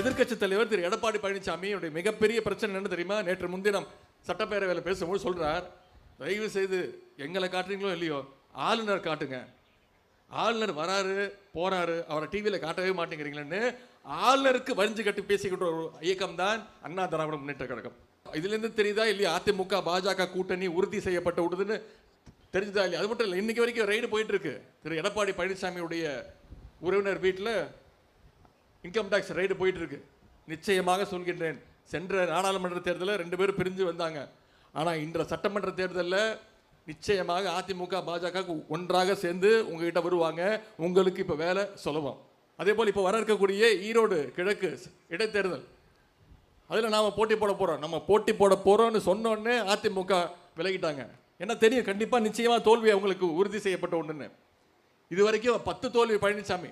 எதிர்க்கட்சி தலைவர் திரு எடப்பாடி பழனிசாமியுடைய மிகப்பெரிய பிரச்சனை என்ன தெரியுமா? நேற்று முன்தினம் சட்டப்பேரவையில் பேசும்போது சொல்றார், தயவு செய்து எங்களை காட்டுறீங்களோ இல்லையோ ஆளுநர் காட்டுங்க. ஆளுநர் வராரு போறாரு, அவரை டிவியில் காட்டவே மாட்டேங்கிறீங்களேன்னு ஆளுநருக்கு வரிஞ்சு கட்டி பேசிக்கிட்ட ஒரு இயக்கம் தான் அண்ணா திராவிட முன்னேற்ற கழகம். இதுலேருந்து தெரியுதா இல்லையா அதிமுக பாஜக கூட்டணி உறுதி செய்யப்பட்ட விடுதுன்னு தெரிஞ்சுதா இல்லையா? அது மட்டும் இல்லை, இன்னைக்கு வரைக்கும் ரைடு போயிட்டு இருக்கு. திரு எடப்பாடி பழனிசாமியுடைய உறவினர் வீட்டில் இன்கம் டேக்ஸ் ரைடு போயிட்டு இருக்கு. நிச்சயமாக சொல்கின்றேன், சென்ற நாடாளுமன்ற தேர்தலில் 2 பேரும் பிரிஞ்சு வந்தாங்க. ஆனால் இன்ற சட்டமன்ற தேர்தலில் நிச்சயமாக அதிமுக பாஜக ஒன்றாக சேர்ந்து உங்ககிட்ட வருவாங்க. உங்களுக்கு இப்போ வேலை சுலபம். அதே போல் இப்போ வர இருக்கக்கூடிய ஈரோடு கிழக்கு இடைத்தேர்தல், அதில் நாம் போட்டி போட போகிறோம். நம்ம போட்டி போட போகிறோம்னு சொன்னோடனே அதிமுக விலகிட்டாங்க. ஏன்னா தெரியும், கண்டிப்பாக நிச்சயமாக தோல்வி அவங்களுக்கு உறுதி செய்யப்பட்ட ஒன்றுன்னு. இது வரைக்கும் 10 தோல்வி பழனிசாமி.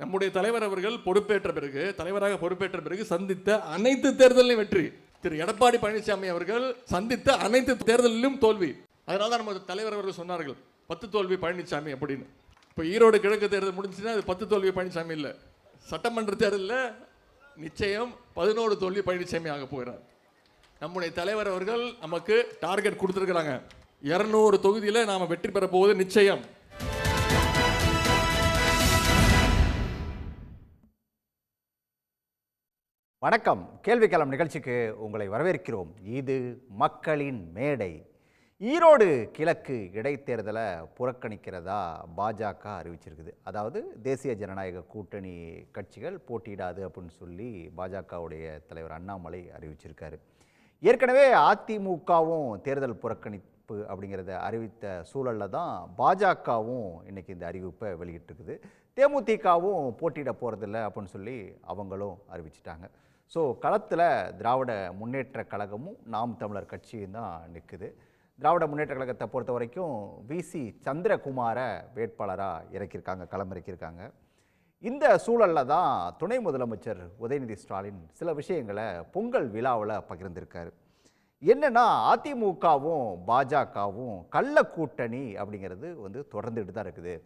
நம்முடைய தலைவர் அவர்கள் பொறுப்பேற்ற பிறகு, தலைவராக பொறுப்பேற்ற பிறகு சந்தித்த அனைத்து தேர்தலிலும் வெற்றி. திரு எடப்பாடி பழனிசாமி அவர்கள் சந்தித்த அனைத்து தேர்தலிலும் தோல்வி. அதனால தான் நம்ம தலைவர் அவர்கள் சொன்னார்கள் 10 தோல்வி பழனிசாமி அப்படின்னு. இப்போ ஈரோடு கிழக்கு தேர்தல் முடிஞ்சுன்னா அது 10 தோல்வி பழனிசாமி இல்லை. சட்டமன்ற தேர்தலில் நிச்சயம் 11 தோல்வி பழனிசாமி ஆக போகிறார். நம்முடைய தலைவர் அவர்கள் நமக்கு டார்கெட் கொடுத்துருக்குறாங்க. 200 தொகுதியில் நாம் வெற்றி பெற போவது நிச்சயம். வணக்கம். கேள்விக்களம் நிகழ்ச்சிக்கு உங்களை வரவேற்கிறோம். இது மக்களின் மேடை. ஈரோடு கிழக்கு இடைத்தேர்தலை புறக்கணிக்கிறதா பாஜக அறிவிச்சிருக்குது. அதாவது தேசிய ஜனநாயக கூட்டணி கட்சிகள் போட்டியிடாது அப்படின்னு சொல்லி பாஜகவுடைய தலைவர் அண்ணாமலை அறிவிச்சிருக்காரு. ஏற்கனவே அதிமுகவும் தேர்தல் புறக்கணிப்பு அப்படிங்கிறத அறிவித்த சூழலில் தான் பாஜகவும் இன்னைக்கு இந்த அறிவிப்பை வெளியிட்டிருக்குது. தேமுதிகவும் போட்டியிட போகிறதில்ல அப்படின்னு சொல்லி அவங்களும் அறிவிச்சிட்டாங்க. ஸோ களத்தில் திராவிட முன்னேற்ற கழகமும் நாம் தமிழர் கட்சியும் தான் நிற்குது. திராவிட முன்னேற்ற கழகத்தை பொறுத்த வரைக்கும் விசி சந்திரகுமாரை வேட்பாளராக இறக்கியிருக்காங்க, களம் இறக்கியிருக்காங்க. இந்த சூழலில் தான் துணை முதலமைச்சர் உதயநிதி ஸ்டாலின் சில விஷயங்களை பொங்கல் விழாவில் பகிர்ந்திருக்காரு. என்னென்னா, அதிமுகவும் பாஜகவும் கள்ள கூட்டணி அப்படிங்கிறது தொடர்ந்துட்டு தான் இருக்குது.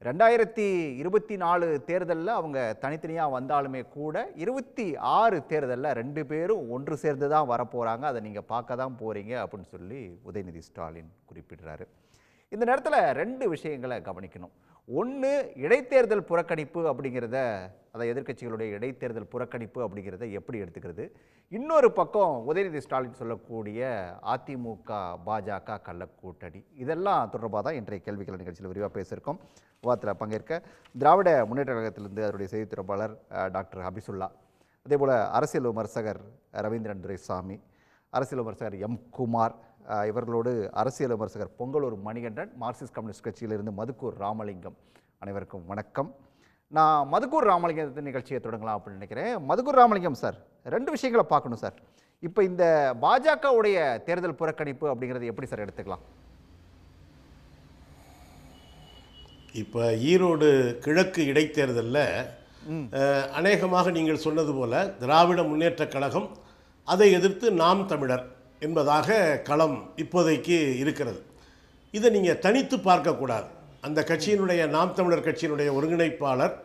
2024 தேர்தலில் அவங்க தனித்தனியாக வந்தாலுமே கூட 26 தேர்தலில் 2 பேரும் ஒன்று சேர்ந்து தான் வரப்போகிறாங்க. அதை நீங்கள் பார்க்க தான் போகிறீங்க அப்படின்னு சொல்லி உதயநிதி ஸ்டாலின் குறிப்பிடுறாரு. இந்த நேரத்தில் 2 விஷயங்களை கவனிக்கணும். ஒன்று, இடைத்தேர்தல் புறக்கணிப்பு அப்படிங்கிறத, அதை எதிர்க்கட்சிகளுடைய இடைத்தேர்தல் புறக்கணிப்பு அப்படிங்கிறத எப்படி எடுத்துக்கிறது. இன்னொரு பக்கம் உதயநிதி ஸ்டாலின் சொல்லக்கூடிய அதிமுக பாஜக கள்ளக்கூட்டணி. இதெல்லாம் தொடர்பாக தான் இன்றைய கேள்விகள் நிகழ்ச்சியில் விரிவாக பேசியிருக்கோம். விவாதத்தில் பங்கேற்க திராவிட முன்னேற்ற கழகத்திலிருந்து அவருடைய செய்தி தொடர்பாளர் டாக்டர் ஹபிசுல்லா, அதேபோல் அரசியல் விமர்சகர் ரவீந்திரன் துரைசாமி, அரசியல் விமர்சகர் எம் குமார், இவர்களோடு அரசியல் விமர்சகர் பொங்கலூர் மணிகண்டன், மார்க்சிஸ்ட் கம்யூனிஸ்ட் கட்சியிலிருந்து மதுக்கூர் ராமலிங்கம். அனைவருக்கும் வணக்கம். நான் மதுக்கூர் ராமலிங்கத்தின் நிகழ்ச்சியை தொடங்கலாம் அப்படின்னு நினைக்கிறேன். மதுக்கூர் ராமலிங்கம் சார், 2 விஷயங்களை பார்க்கணும் சார். இப்போ இந்த பாஜகவுடைய தேர்தல் புறக்கணிப்பு அப்படிங்கிறது எப்படி சார் எடுத்துக்கலாம்? இப்போ ஈரோடு கிழக்கு இடைத்தேர்தலில் அநேகமாக நீங்கள் சொன்னது போல திராவிட முன்னேற்ற கழகம், அதை எதிர்த்து நாம் தமிழர் என்பதாக களம் இப்போதைக்கு இருக்கிறது. இதை நீங்கள் தனித்து பார்க்கக்கூடாது. அந்த கட்சியினுடைய, நாம் தமிழர் கட்சியினுடைய ஒருங்கிணைப்பாளர்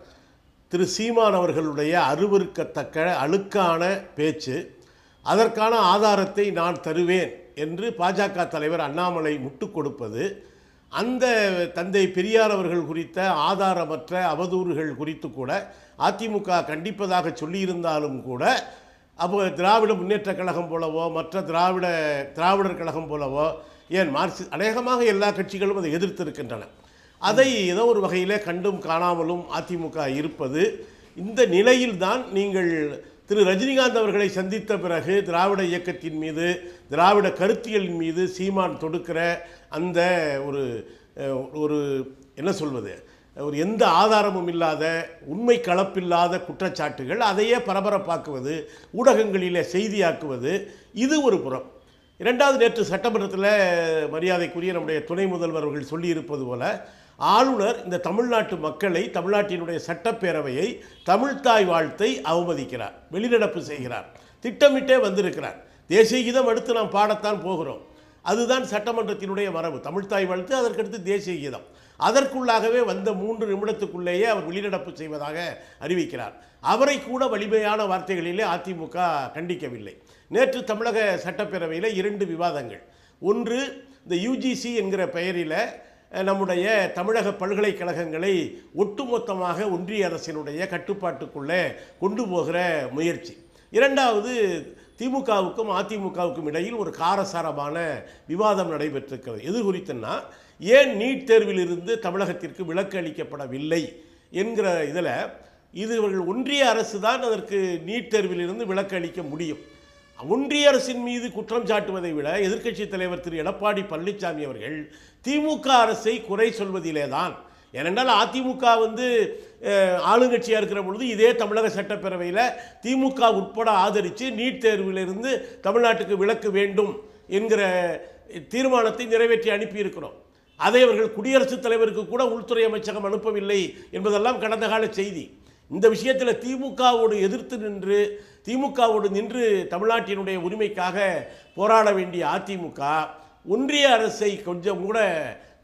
திரு சீமான் அவர்களுடைய அருவருக்கத்தக்க அழுக்கான பேச்சு, அதற்கான ஆதாரத்தை நான் தருவேன் என்று பாஜக தலைவர் அண்ணாமலை முட்டு கொடுப்பது, அந்த தந்தை பெரியார் அவர்கள் குறித்த ஆதாரமற்ற அவதூறுகள் குறித்து கூட அதிமுக கண்டிப்பதாக சொல்லியிருந்தாலும் கூட, அப்போ திராவிட முன்னேற்ற கழகம் போலவோ மற்ற திராவிடர் கழகம் போலவோ, ஏன் அநேகமாக எல்லா கட்சிகளும் அதை எதிர்த்திருக்கின்றன. அதை ஏதோ ஒரு வகையிலே கண்டும் காணாமலும் அதிமுக இருப்பது. இந்த நிலையில்தான் நீங்கள் திரு ரஜினிகாந்த் அவர்களை சந்தித்த பிறகு திராவிட இயக்கத்தின் மீது, திராவிட கருத்தியலின் மீது சீமான் தொடுக்கிற அந்த ஒரு என்ன சொல்வது, ஒரு எந்த ஆதாரமும் இல்லாத, உண்மை கலப்பில்லாத குற்றச்சாட்டுகள், அதையே பரபரப்பாக்குவது, ஊடகங்களிலே செய்தியாக்குவது, இது ஒரு புறம். 2வது, நேற்று சட்டமன்றத்தில் மரியாதைக்குரிய நம்முடைய துணை முதல்வர் அவர்கள் சொல்லியிருப்பது போல, ஆளுநர் இந்த தமிழ்நாட்டு மக்களை, தமிழ்நாட்டினுடைய சட்டப்பேரவையை, தமிழ்தாய் வாழ்த்தை அவமதிக்கிறார், வெளிநடப்பு செய்கிறார், திட்டமிட்டே வந்திருக்கிறார். தேசிய கீதம் அடுத்து நாம் பாடத்தான் போகிறோம். அதுதான் சட்டமன்றத்தினுடைய மரபு. தமிழ்த்தாய் வாழ்த்து, அதற்கடுத்து தேசிய கீதம். அதற்குள்ளாகவே வந்த 3 நிமிடத்துக்குள்ளேயே அவர் வெளிநடப்பு செய்வதாக அறிவிக்கிறார். அவரை கூட வலிமையான வார்த்தைகளிலே அதிமுக கண்டிக்கவில்லை. நேற்று தமிழக சட்டப்பேரவையில் 2 விவாதங்கள். ஒன்று, இந்த யுஜிசி என்கிற பெயரில் நம்முடைய தமிழக பல்கலைக்கழகங்களை ஒட்டுமொத்தமாக ஒன்றிய அரசினுடைய கட்டுப்பாட்டுக்குள்ளே கொண்டு போகிற முயற்சி. இரண்டாவது, திமுகவுக்கும் அதிமுகவுக்கும் இடையில் ஒரு காரசாரமான விவாதம் நடைபெற்றிருக்கிறது. எது குறித்துன்னா, ஏன் நீட் தேர்விலிருந்து தமிழகத்திற்கு விலக்கு அளிக்கப்படவில்லை என்கிற இதில் இவர்கள் ஒன்றிய அரசு தான் அதற்கு நீட் தேர்விலிருந்து விலக்கு அளிக்க முடியும். ஒன்றிய அரசின் மீது குற்றம் சாட்டுவதை விட எதிர்க்கட்சி தலைவர் திரு எடப்பாடி பழனிசாமி அவர்கள் திமுக அரசை குறை சொல்வதிலே தான். ஏனென்றால் அதிமுக ஆளுங்கட்சியாக இருக்கிற பொழுது இதே தமிழக சட்டப்பேரவையில் திமுக உட்பட ஆதரித்து நீட் தேர்விலிருந்து தமிழ்நாட்டுக்கு விலக்கு வேண்டும் என்கிற தீர்மானத்தை நிறைவேற்றி அனுப்பியிருக்கிறோம். அதை அவர்கள் குடியரசுத் தலைவருக்கு கூட உள்துறை அமைச்சகம் அனுப்பவில்லை என்பதெல்லாம் கடந்த கால செய்தி. இந்த விஷயத்தில் திமுகவோடு எதிர்த்து நின்று திமுகவோடு நின்று தமிழ்நாட்டினுடைய உரிமைக்காக போராட வேண்டிய அதிமுக ஒன்றிய அரசை கொஞ்சம் கூட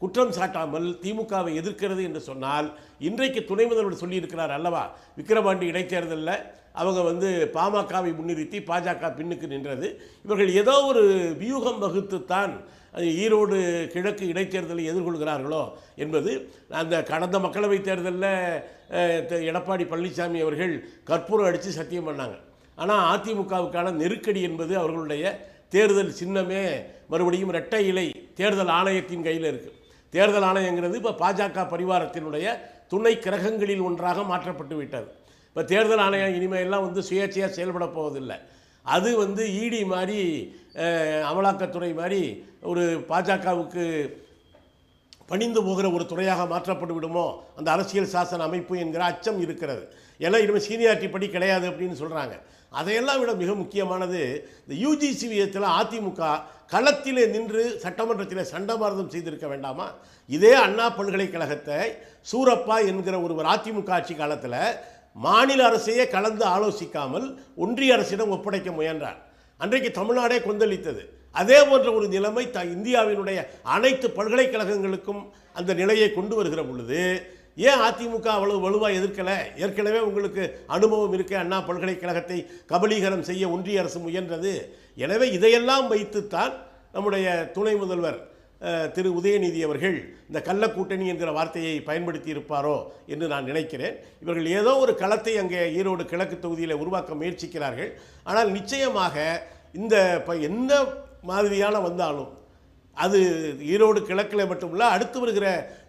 குற்றம் சாட்டாமல் திமுகவை எதிர்க்கிறது என்று சொன்னால், இன்றைக்கு துணை முதல்வர் சொல்லியிருக்கிறார் அல்லவா, விக்கிரவாண்டி இடைத்தேர்தலில் அவங்க பாமகவை முன்னிறுத்தி பாஜக பின்னுக்கு நின்றது. இவர்கள் ஏதோ ஒரு வியூகம் வகுத்துத்தான் ஈரோடு கிழக்கு இடைத்தேர்தலை எதிர்கொள்கிறார்களோ என்பது. அந்த கடந்த மக்களவைத் தேர்தலில் எடப்பாடி பழனிசாமி அவர்கள் கற்பூரம் அடித்து சத்தியம் பண்ணாங்க. ஆனால் அதிமுகவுக்கான நெருக்கடி என்பது அவர்களுடைய தேர்தல் சின்னமே மறுபடியும் இரட்டை இலை தேர்தல் ஆணையத்தின் கையில் இருக்குது. தேர்தல் ஆணையங்கிறது இப்போ பாஜக பரிவாரத்தினுடைய துணை கிரகங்களில் ஒன்றாக மாற்றப்பட்டு விட்டது. இப்போ தேர்தல் ஆணையம் இனிமேலாம் சுயேட்சையாக செயல்பட போவதில்லை. அது இடி மாதிரி, அமலாக்கத்துறை மாதிரி ஒரு பாஜகவுக்கு பணிந்து போகிற ஒரு துறையாக மாற்றப்பட்டு விடுமோ அந்த அரசியல் சாசன அமைப்பு என்கிற அச்சம் இருக்கிறது. ஏன்னா இனிமேல் சீனியாரிட்டி படி கிடையாது அப்படின்னு சொல்கிறாங்க. அதையெல்லாம் விட மிக முக்கியமானது, இந்த யுஜிசி விதத்தில் அதிமுக களத்திலே நின்று சட்டமன்றத்தில் சண்டமாரதம் செய்திருக்க வேண்டாமா? இதே அண்ணா பல்கலைக்கழகத்தை சூரப்பா என்கிற ஒருவர் அதிமுக ஆட்சி காலத்தில் மாநில அரசையே கலந்து ஆலோசிக்காமல் ஒன்றிய அரசிடம் ஒப்படைக்க முயன்றார். அன்றைக்கு தமிழ்நாடே கொந்தளித்தது. அதே போன்ற ஒரு நிலைமை இந்தியாவினுடைய அனைத்து பல்கலைக்கழகங்களுக்கும் அந்த நிலையை கொண்டு வருகிற பொழுது ஏன் அதிமுக அவ்வளவு வலுவாக எதிர்க்கலை? ஏற்கனவே உங்களுக்கு அனுபவம் இருக்க அண்ணா பல்கலைக்கழகத்தை கபலீகரம் செய்ய ஒன்றிய அரசு முயன்றது. எனவே இதையெல்லாம் வைத்துத்தான் நம்முடைய துணை முதல்வர் திரு உதயநிதி அவர்கள் இந்த கள்ளக்கூட்டணி என்கிற வார்த்தையை பயன்படுத்தி இருப்பாரோ என்று நான் நினைக்கிறேன். இவர்கள் ஏதோ ஒரு களத்தை அங்கே ஈரோடு கிழக்கு தொகுதியில் உருவாக்க முயற்சிக்கிறார்கள். ஆனால் நிச்சயமாக இந்த எந்த மாதிரியான வந்தாலும் அது ஈரோடு கிழக்கில் மட்டுமல்ல, அடுத்து வருகிற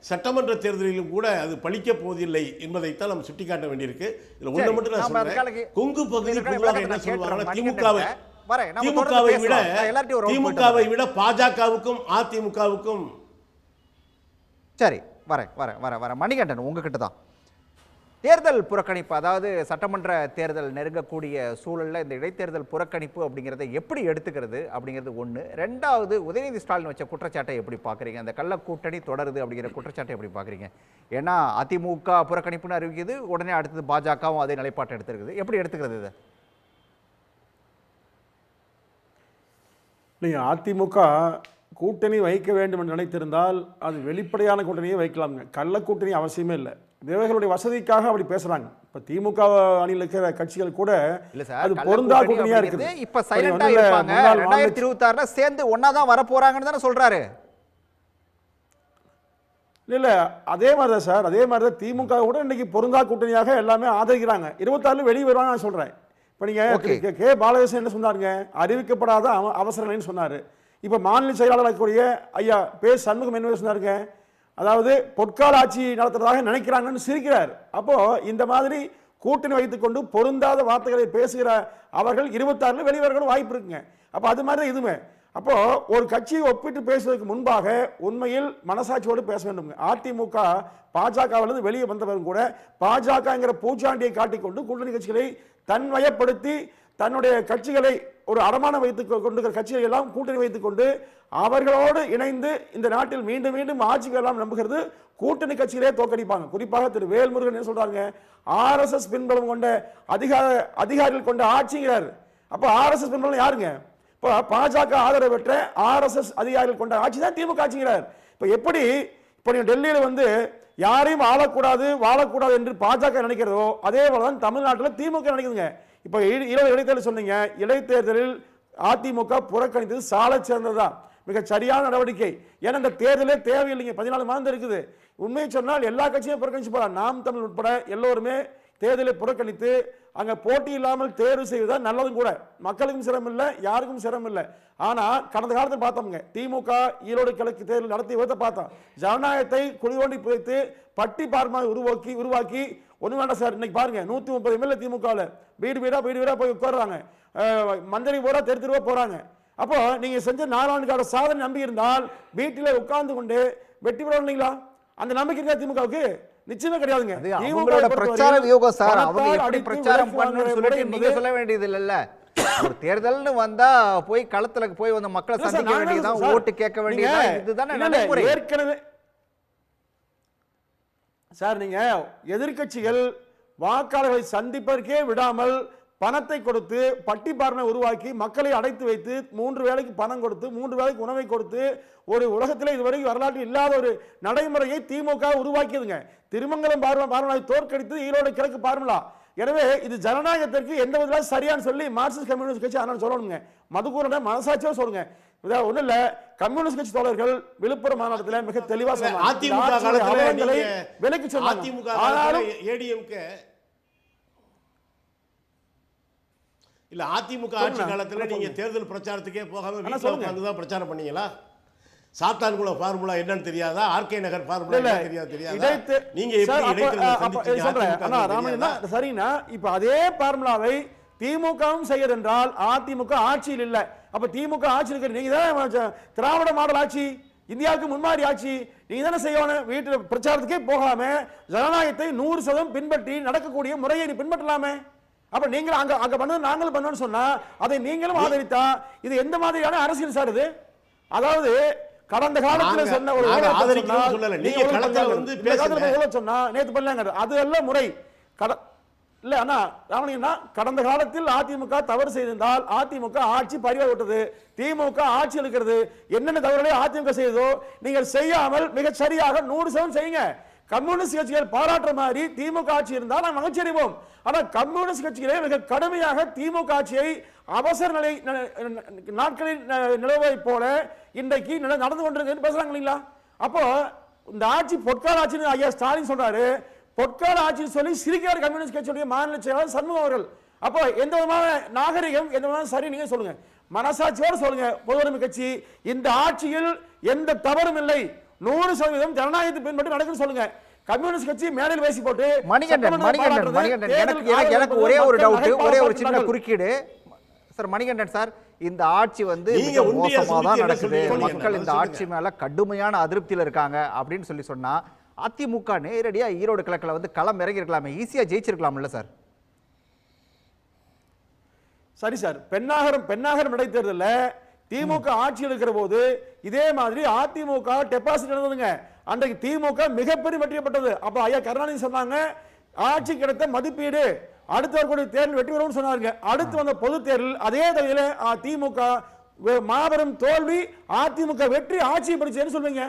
சட்டமன்ற தேர்தலிலும் கூட அது பலிக்கப் போவதில்லை என்பதைத்தான் நம்ம சுட்டிக்காட்ட வேண்டியிருக்கு. இதில் ஒன்று மட்டும் நான் சொல்றேன், கொங்கு பகுதி பொதுவாக என்ன சொல்லுவாங்கன்னா, திமுகவை விட பாஜகவுக்கும் அதிமுகவுக்கும். சரி, வரேன் மணிகண்டன், உங்ககிட்ட தான் தேர்தல் புறக்கணிப்பு, அதாவது சட்டமன்ற தேர்தல் நெருங்கக்கூடிய சூழலில் இந்த இடைத்தேர்தல் புறக்கணிப்பு அப்படிங்கிறத எப்படி எடுத்துக்கிறது அப்படிங்கிறது ஒன்று. ரெண்டாவது, உதயநிதி ஸ்டாலின் வச்ச குற்றச்சாட்டை எப்படி பார்க்குறீங்க? அந்த கள்ள கூட்டணி தொடருது அப்படிங்கிற குற்றச்சாட்டை எப்படி பார்க்குறீங்க? ஏன்னா அதிமுக புறக்கணிப்புன்னு அறிவிக்குது, உடனே அடுத்தது பாஜகவும் அதே நிலைப்பாட்டை எடுத்துருக்குது. எப்படி எடுத்துக்கிறது இதை? நீங்கள் அதிமுக கூட்டணி வைக்க வேண்டும் என்று நினைத்திருந்தால் அது வெளிப்படையான கூட்டணியை வைக்கலாமுங்க. கள்ள கூட்டணி அவசியமே இல்லை. தேவர்களுடைய வசதிக்காக அப்படி பேசுறாங்க. இப்ப திமுக அணியில் இருக்கிற கட்சிகள் கூட அது பொருந்தா கூட்டணியா இருக்குது. இப்ப சைலண்டா இருப்பாங்க. 2026ல சேர்ந்து ஒண்ணா தான் வர போறாங்கன்னு தானே சொல்றாரு. இல்ல, அதே மாதிரி தான் சார், அதே மாதிரி தான் திமுக கூட இன்னைக்கு பொருந்தா கூட்டணியாக எல்லாமே ஆதரிக்கிறாங்க. 26ல வெளியே வருவாங்க நான் சொல்றேன். இப்ப நீங்க கே பாலகிருஷ்ணன் என்ன சொன்னாருங்க, அறிவிக்கப்படாத அவசர நிலைன்னு சொன்னாரு. இப்ப மாநில செயலாளர் இருக்கக்கூடிய ஐயா பே சண்முகம் என்ன சொன்னாருங்க, அதாவது பொற்கால ஆட்சி நடத்துறதாக நினைக்கிறாங்கன்னு சிரிக்கிறார். அப்போ இந்த மாதிரி கூட்டணி வைத்துக்கொண்டு பொருந்தாத வார்த்தைகளை பேசுகிற அவர்கள் 26ல வெளிவரணும் வாய்ப்பு இருக்குங்க. அப்போ அது மாதிரி தான் இதுவுமே. அப்போ ஒரு கட்சியை ஒப்பிட்டு பேசுவதற்கு முன்பாக உண்மையில் மனசாட்சியோடு பேச வேண்டும். அதிமுக பாஜகவிலிருந்து வெளியே வந்தவரும் கூட பாஜகங்கிற பூச்சாண்டியை காட்டிக்கொண்டு கூட்டணி கட்சிகளை தன்வயப்படுத்தி தன்னுடைய கட்சிகளை ஒரு அடமானம் வைத்துக் கொண்டு கட்சிகளை எல்லாம் கூட்டணி வைத்துக் கொண்டு அவர்களோடு இணைந்து இந்த நாட்டில் மீண்டும் மீண்டும் ஆட்சிக்கு எல்லாம் நம்புகிறது கூட்டணி கட்சிகளே தோற்கடிப்பாங்க. குறிப்பாக திரு வேல்முருகன் என்ன சொல்றாங்க, RSS பின்பலம் கொண்ட அதிகாரிகள் கொண்ட ஆட்சிங்கிறார். அப்ப RSS பின்பலம் யாருங்க? இப்போ பாஜக ஆதரவு பெற்ற RSS அதிகாரிகள் கொண்ட ஆட்சி தான் திமுக ஆட்சிங்கிறார். இப்போ எப்படி இப்போ நீங்க டெல்லியில் வந்து யாரையும் வாழக்கூடாது என்று பாஜக நினைக்கிறதோ அதே போல தான் தமிழ்நாட்டில் திமுக நினைக்குதுங்க. இப்போ இடைத்தேர்தல் சொன்னீங்க, இடைத்தேர்தலில் அதிமுக புறக்கணித்தது சால சேர்ந்ததுதான், மிக சரியான நடவடிக்கை. ஏன்னா இந்த தேர்தலே தேவையில்லைங்க, 14 மாதம் இருக்குது. உண்மையை சொன்னால் எல்லா கட்சியும் புறக்கணிச்சு போறாங்க, நாம் தமிழ் உட்பட எல்லோருமே தேர்தலை புறக்கணித்து அங்க போட்டி இல்லாமல் தேர்வு செய்வதுதான் நல்லதும் கூட. மக்களுக்கும் சிரமம் இல்லை, யாருக்கும் சிரமம் இல்லை. ஆனா கடந்த காலத்தில் பார்த்தோம்ங்க, திமுக ஈரோடு கிழக்கு தேர்தல் நடத்திய விதத்தை பார்த்தோம். ஜனநாயகத்தை குளிதோண்டி புதைத்து பட்டி பார்மா உருவாக்கி ஒண்ணு வேண்டாம் சார். இன்னைக்கு பாருங்க 130 MLA திமுகவில் வீடு வீடா போய் உட்கார்றாங்க, மந்திரி பூரா தெருவா போறாங்க. அப்போ நீங்க செஞ்ச 4 ஆண்டு கால சாதனை நம்பி இருந்தால் வீட்டில் உட்கார்ந்து கொண்டு வெற்றி பெற இல்லைங்களா? அந்த நம்பிக்கை இருக்கா திமுகவுக்கு? நிச்சயமே கிடையாதுங்க. அவங்களோட பிரச்சார வியூகம் சார், அவங்க எப்படி பிரச்சாரம் பண்ணணும்னு சொல்லிட்டு நீங்க சொல்ல வேண்டியது இல்லைல்ல. ஒரு தேர்தல்னு வந்தா போய் களத்துல போய் வந்து மக்களை சந்திக்க வேண்டியதுதான், ஓட்டு கேட்க வேண்டியதுதான், இதுதானே நடைமுறை. ஏற்கனவே சார் நீங்க எதிர்க்கட்சிகள் வாக்காளர்களை சந்திப்பதற்கே விடாமல் பணத்தை கொடுத்து பட்டி பார்மை உருவாக்கி மக்களை அடைத்து வைத்து 3 வேளைக்கு பணம் கொடுத்து 3 வேளைக்கு உணவை கொடுத்து ஒரு உலகத்திலே இதுவரைக்கும் வரலாற்றில் இல்லாத ஒரு நடைமுறையை திமுக உருவாக்கியதுங்க. திருமங்கலம் பார்மலாவை தோற்கடித்து ஈரோடு கிழக்கு பார்மலா. எனவே இது ஜனநாயகத்திற்கு எந்த விதத்தில் சரியான்னு சொல்லி மார்க்சிஸ்ட் கம்யூனிஸ்ட் கட்சி ஆனால் சொல்லணுங்க. மதுக்கூரனை மனசாட்சியோ சொல்லுங்க. ஒன்றும் இல்லை, கம்யூனிஸ்ட் கட்சி தோழர்கள் விழுப்புரம் மாநாட்டத்தில் மிக தெளிவாக சொன்னாங்க. அதிமுக காலத்துல விலைக்கு சொன்னாங்க. அதிமுக காலத்துல ஏடிஎம்கே இல்ல அதிமுக ஆட்சி காலத்துல நீங்க தேர்தல் பிரச்சாரத்துக்கே போகாம வீட்டுல உட்கார்ந்து தான் பிரச்சாரம் பண்ணீங்களா? சாத்தான்குளம் ஃபார்முலா என்னன்னு தெரியாதா? ஆர்கே நகர் ஃபார்முலா என்னன்னு தெரியாதா? நீங்க எப்படி இடைத்தேர்தல் சந்திச்சீங்க? சரினா இப்ப அதே ஃபார்முலாவை திமுகவும் செய்யதென்றால் அதிமுக ஆட்சியில் இல்ல. அப்ப திமுக ஆட்சியில் இருக்கிற நீங்க தான் திராவிட மாடல் ஆட்சி, இந்தியாவுக்கு முன்மாதிரி ஆட்சி. நீங்க தானே செய்யணும். வீட்டு பிரச்சாரத்துக்கே போகாம ஜனநாயகத்தை 100% பின்பற்றி நடக்கக்கூடிய முறையை நீ பின்பற்றலாமே. அப்ப நீங்க அங்க பண்ணது நாங்களும் பண்ணோம்னு சொன்னா அதை நீங்களும் ஆதரித்தா இது எந்த மாதிரியான அரசியல் சார் இது? அதாவது கடந்த காலத்துல சொன்ன ஒரு சொன்னா நேத்து பண்ணலாங்க, அது எல்லாம் முறை இல்ல அண்ணா ராமலிங்கண்ணா. கடந்த காலத்தில் அதிமுக தவறு செய்திருந்தால் அதிமுக ஆட்சி பறிவாக விட்டது, திமுக ஆட்சி இருக்கிறது. என்னென்ன தவறுகளை அதிமுக செய்ததோ நீங்கள் செய்யாமல் மிக சரியாக 100% செய்யுங்க. கம்யூனிஸ்ட் கட்சிகள் பாராட்டுற மாதிரி திமுக ஆட்சி இருந்தால் நாம் மகிழ்ச்சி அடைவோம். ஆனால் கம்யூனிஸ்ட் கட்சிகளே மிக கடுமையாக திமுக ஆட்சியை அவசர நிலை நாட்களில் நிலவை போல இன்றைக்கு நடந்து கொண்டிருக்கு பேசுறாங்க இல்லைங்களா? அப்போ இந்த ஆட்சி பொற்கால ஆட்சின்னு ஐயா ஸ்டாலின் சொல்றாரு. பொற்கால ஆட்சின்னு சொல்லி சிரிக்கிறார் கம்யூனிஸ்ட் கட்சியுடைய மாநில செயலாளர் சண்முகம் அவர்கள். அப்போ எந்த விதமான நாகரிகம், எந்த விதமான சரி நீங்க சொல்லுங்க, மனசாட்சியோடு சொல்லுங்க. பொதுவுடைமை கட்சி இந்த ஆட்சியில் எந்த தவறும் இல்லை, 100% ஜனநாயகத்தை பின்பற்றி நடக்குன்னு சொல்லுங்க. கம்யூனிஸ்ட் கட்சி மேடையில் பேசி போட்டு எனக்கு ஒரே ஒரு டவுட், ஒரே ஒரு சின்ன குறுக்கீடு சார். மணிகண்டன் சார், இந்த ஆட்சி வந்து மோசமா தான் நடக்குது, மக்கள் இந்த ஆட்சி மேல கடுமையான அதிருப்தியில் இருக்காங்க அப்படின்னு சொன்னா அதிமுக நேரடியா ஈரோடு கிழக்குல வந்து களம் இறங்கி இருக்கலாமே, ஈஸியா ஜெயிச்சிருக்கலாம்ல சார்? சரி சார், பெண்ணாகரம் இடைத்தேர்தலில் திமுக ஆட்சி இருக்கிற போது இதே மாதிரி அதிமுக டெபாசிட் நடந்ததுங்க. அன்றைக்கு திமுக மிகப்பெரிய வெற்றியப்பட்டது. அப்ப ஐயா கருணாநிதி சொன்னாங்க ஆட்சி கிடைத்த மதிப்பீடு அடுத்த வரக்கூடிய தேர்தல் வெற்றி பெறும் சொன்னாங்க. அடுத்து வந்த பொது தேர்தல் அதே தகுதியில திமுக மாபெரும் தோல்வி, அதிமுக வெற்றி, ஆட்சியை பிடிச்சேன்னு சொல்லுவீங்க.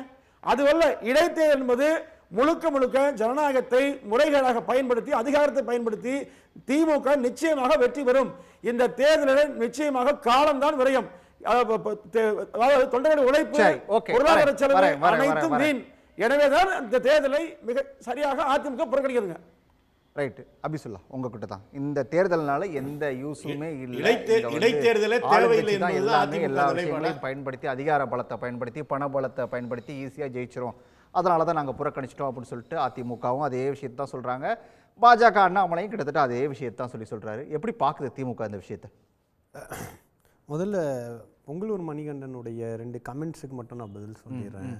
அதுவல்ல, இடைத்தேர்தல் என்பது முழுக்க ஜனநாயகத்தை முறைகேடாக பயன்படுத்தி அதிகாரத்தை பயன்படுத்தி திமுக நிச்சயமாக வெற்றி பெறும். இந்த தேர்தலில் நிச்சயமாக காலம்தான் விரயம். தொண்டர்களுடைய உழைப்பு, பொருளாதார செலவு அனைத்தும் வீண். எனவேதான் இந்த தேர்தலை மிக சரியாக அதிமுக புறக்கணிக்குதுங்க. ரைட், அபிசுல்லா உங்ககிட்ட தான். இந்த தேர்தல்னால எந்த யூஸுமே இல்லை. இடைத்தேர்தலே தேவையில்லை என்பது எல்லா விஷயங்களையும் பயன்படுத்தி அதிகார பலத்தை பயன்படுத்தி பண பலத்தை பயன்படுத்தி ஈஸியா ஜெயிச்சிரும், அதனால தான் நாங்கள் புறக்கணிச்சிட்டோம் அப்படின்னு சொல்லிட்டு அதிமுகவும் அதே விஷயத்தை தான் சொல்றாங்க. பாஜக அண்ணாமலையும் கிட்டத்தட்ட அதே விஷயத்தான் சொல்றாரு. எப்படி பார்க்குது திமுக இந்த விஷயத்தை? முதல்ல பொங்கலூர் மணிகண்டனுடைய 2 கமெண்ட்ஸுக்கு மட்டும் நான் பதில் சொல்லிடுறேன்.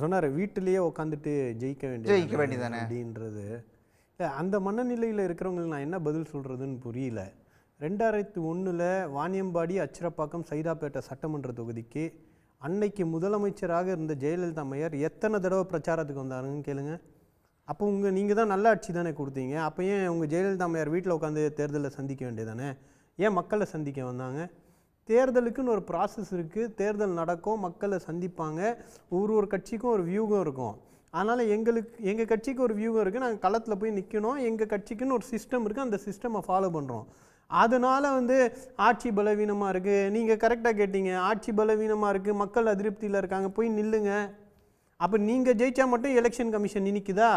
சொன்னார் வீட்டிலேயே உட்காந்துட்டு ஜெயிக்க வேண்டியதானே அப்படின்றது. இல்லை, அந்த மனநிலையில் இருக்கிறவங்களுக்கு நான் என்ன பதில் சொல்கிறதுன்னு புரியல. 2001 வாணியம்பாடி, அச்சிரப்பாக்கம், சைதாப்பேட்டை சட்டமன்ற தொகுதிக்கு அன்னைக்கு முதலமைச்சராக இருந்த ஜெயலலிதா அம்மையார் எத்தனை தடவை பிரச்சாரத்துக்கு வந்தாருன்னு கேளுங்க. அப்போ நீங்கள் தான் நல்ல ஆட்சி தானே கொடுத்தீங்க. அப்போ ஏன் உங்கள் ஜெயலலிதா அம்மையார் வீட்டில் உட்காந்து தேர்தலில் சந்திக்க வேண்டியதானே? ஏன் மக்களை சந்திக்க வந்தாங்க? தேர்தலுக்குன்னு ஒரு ப்ராசஸ் இருக்குது, தேர்தல் நடக்கும், மக்களை சந்திப்பாங்க, ஒரு கட்சிக்கும் ஒரு வியூகம் இருக்கும். அதனால் எங்கள் கட்சிக்கு ஒரு வியூகம் இருக்குது, நாங்கள் களத்தில் போய் நிற்கணும், எங்கள் கட்சிக்குன்னு ஒரு சிஸ்டம் இருக்குது, அந்த சிஸ்டமை ஃபாலோ பண்ணுறோம். அதனால் ஆட்சி பலவீனமாக இருக்குது, நீங்கள் கரெக்டாக கேட்டீங்க, ஆட்சி பலவீனமாக இருக்குது, மக்கள் அதிருப்தியில் இருக்காங்க, போய் நில்லுங்க. அப்போ நீங்கள் ஜெயிச்சா மட்டும் எலெக்ஷன் கமிஷன் நிற்குதா,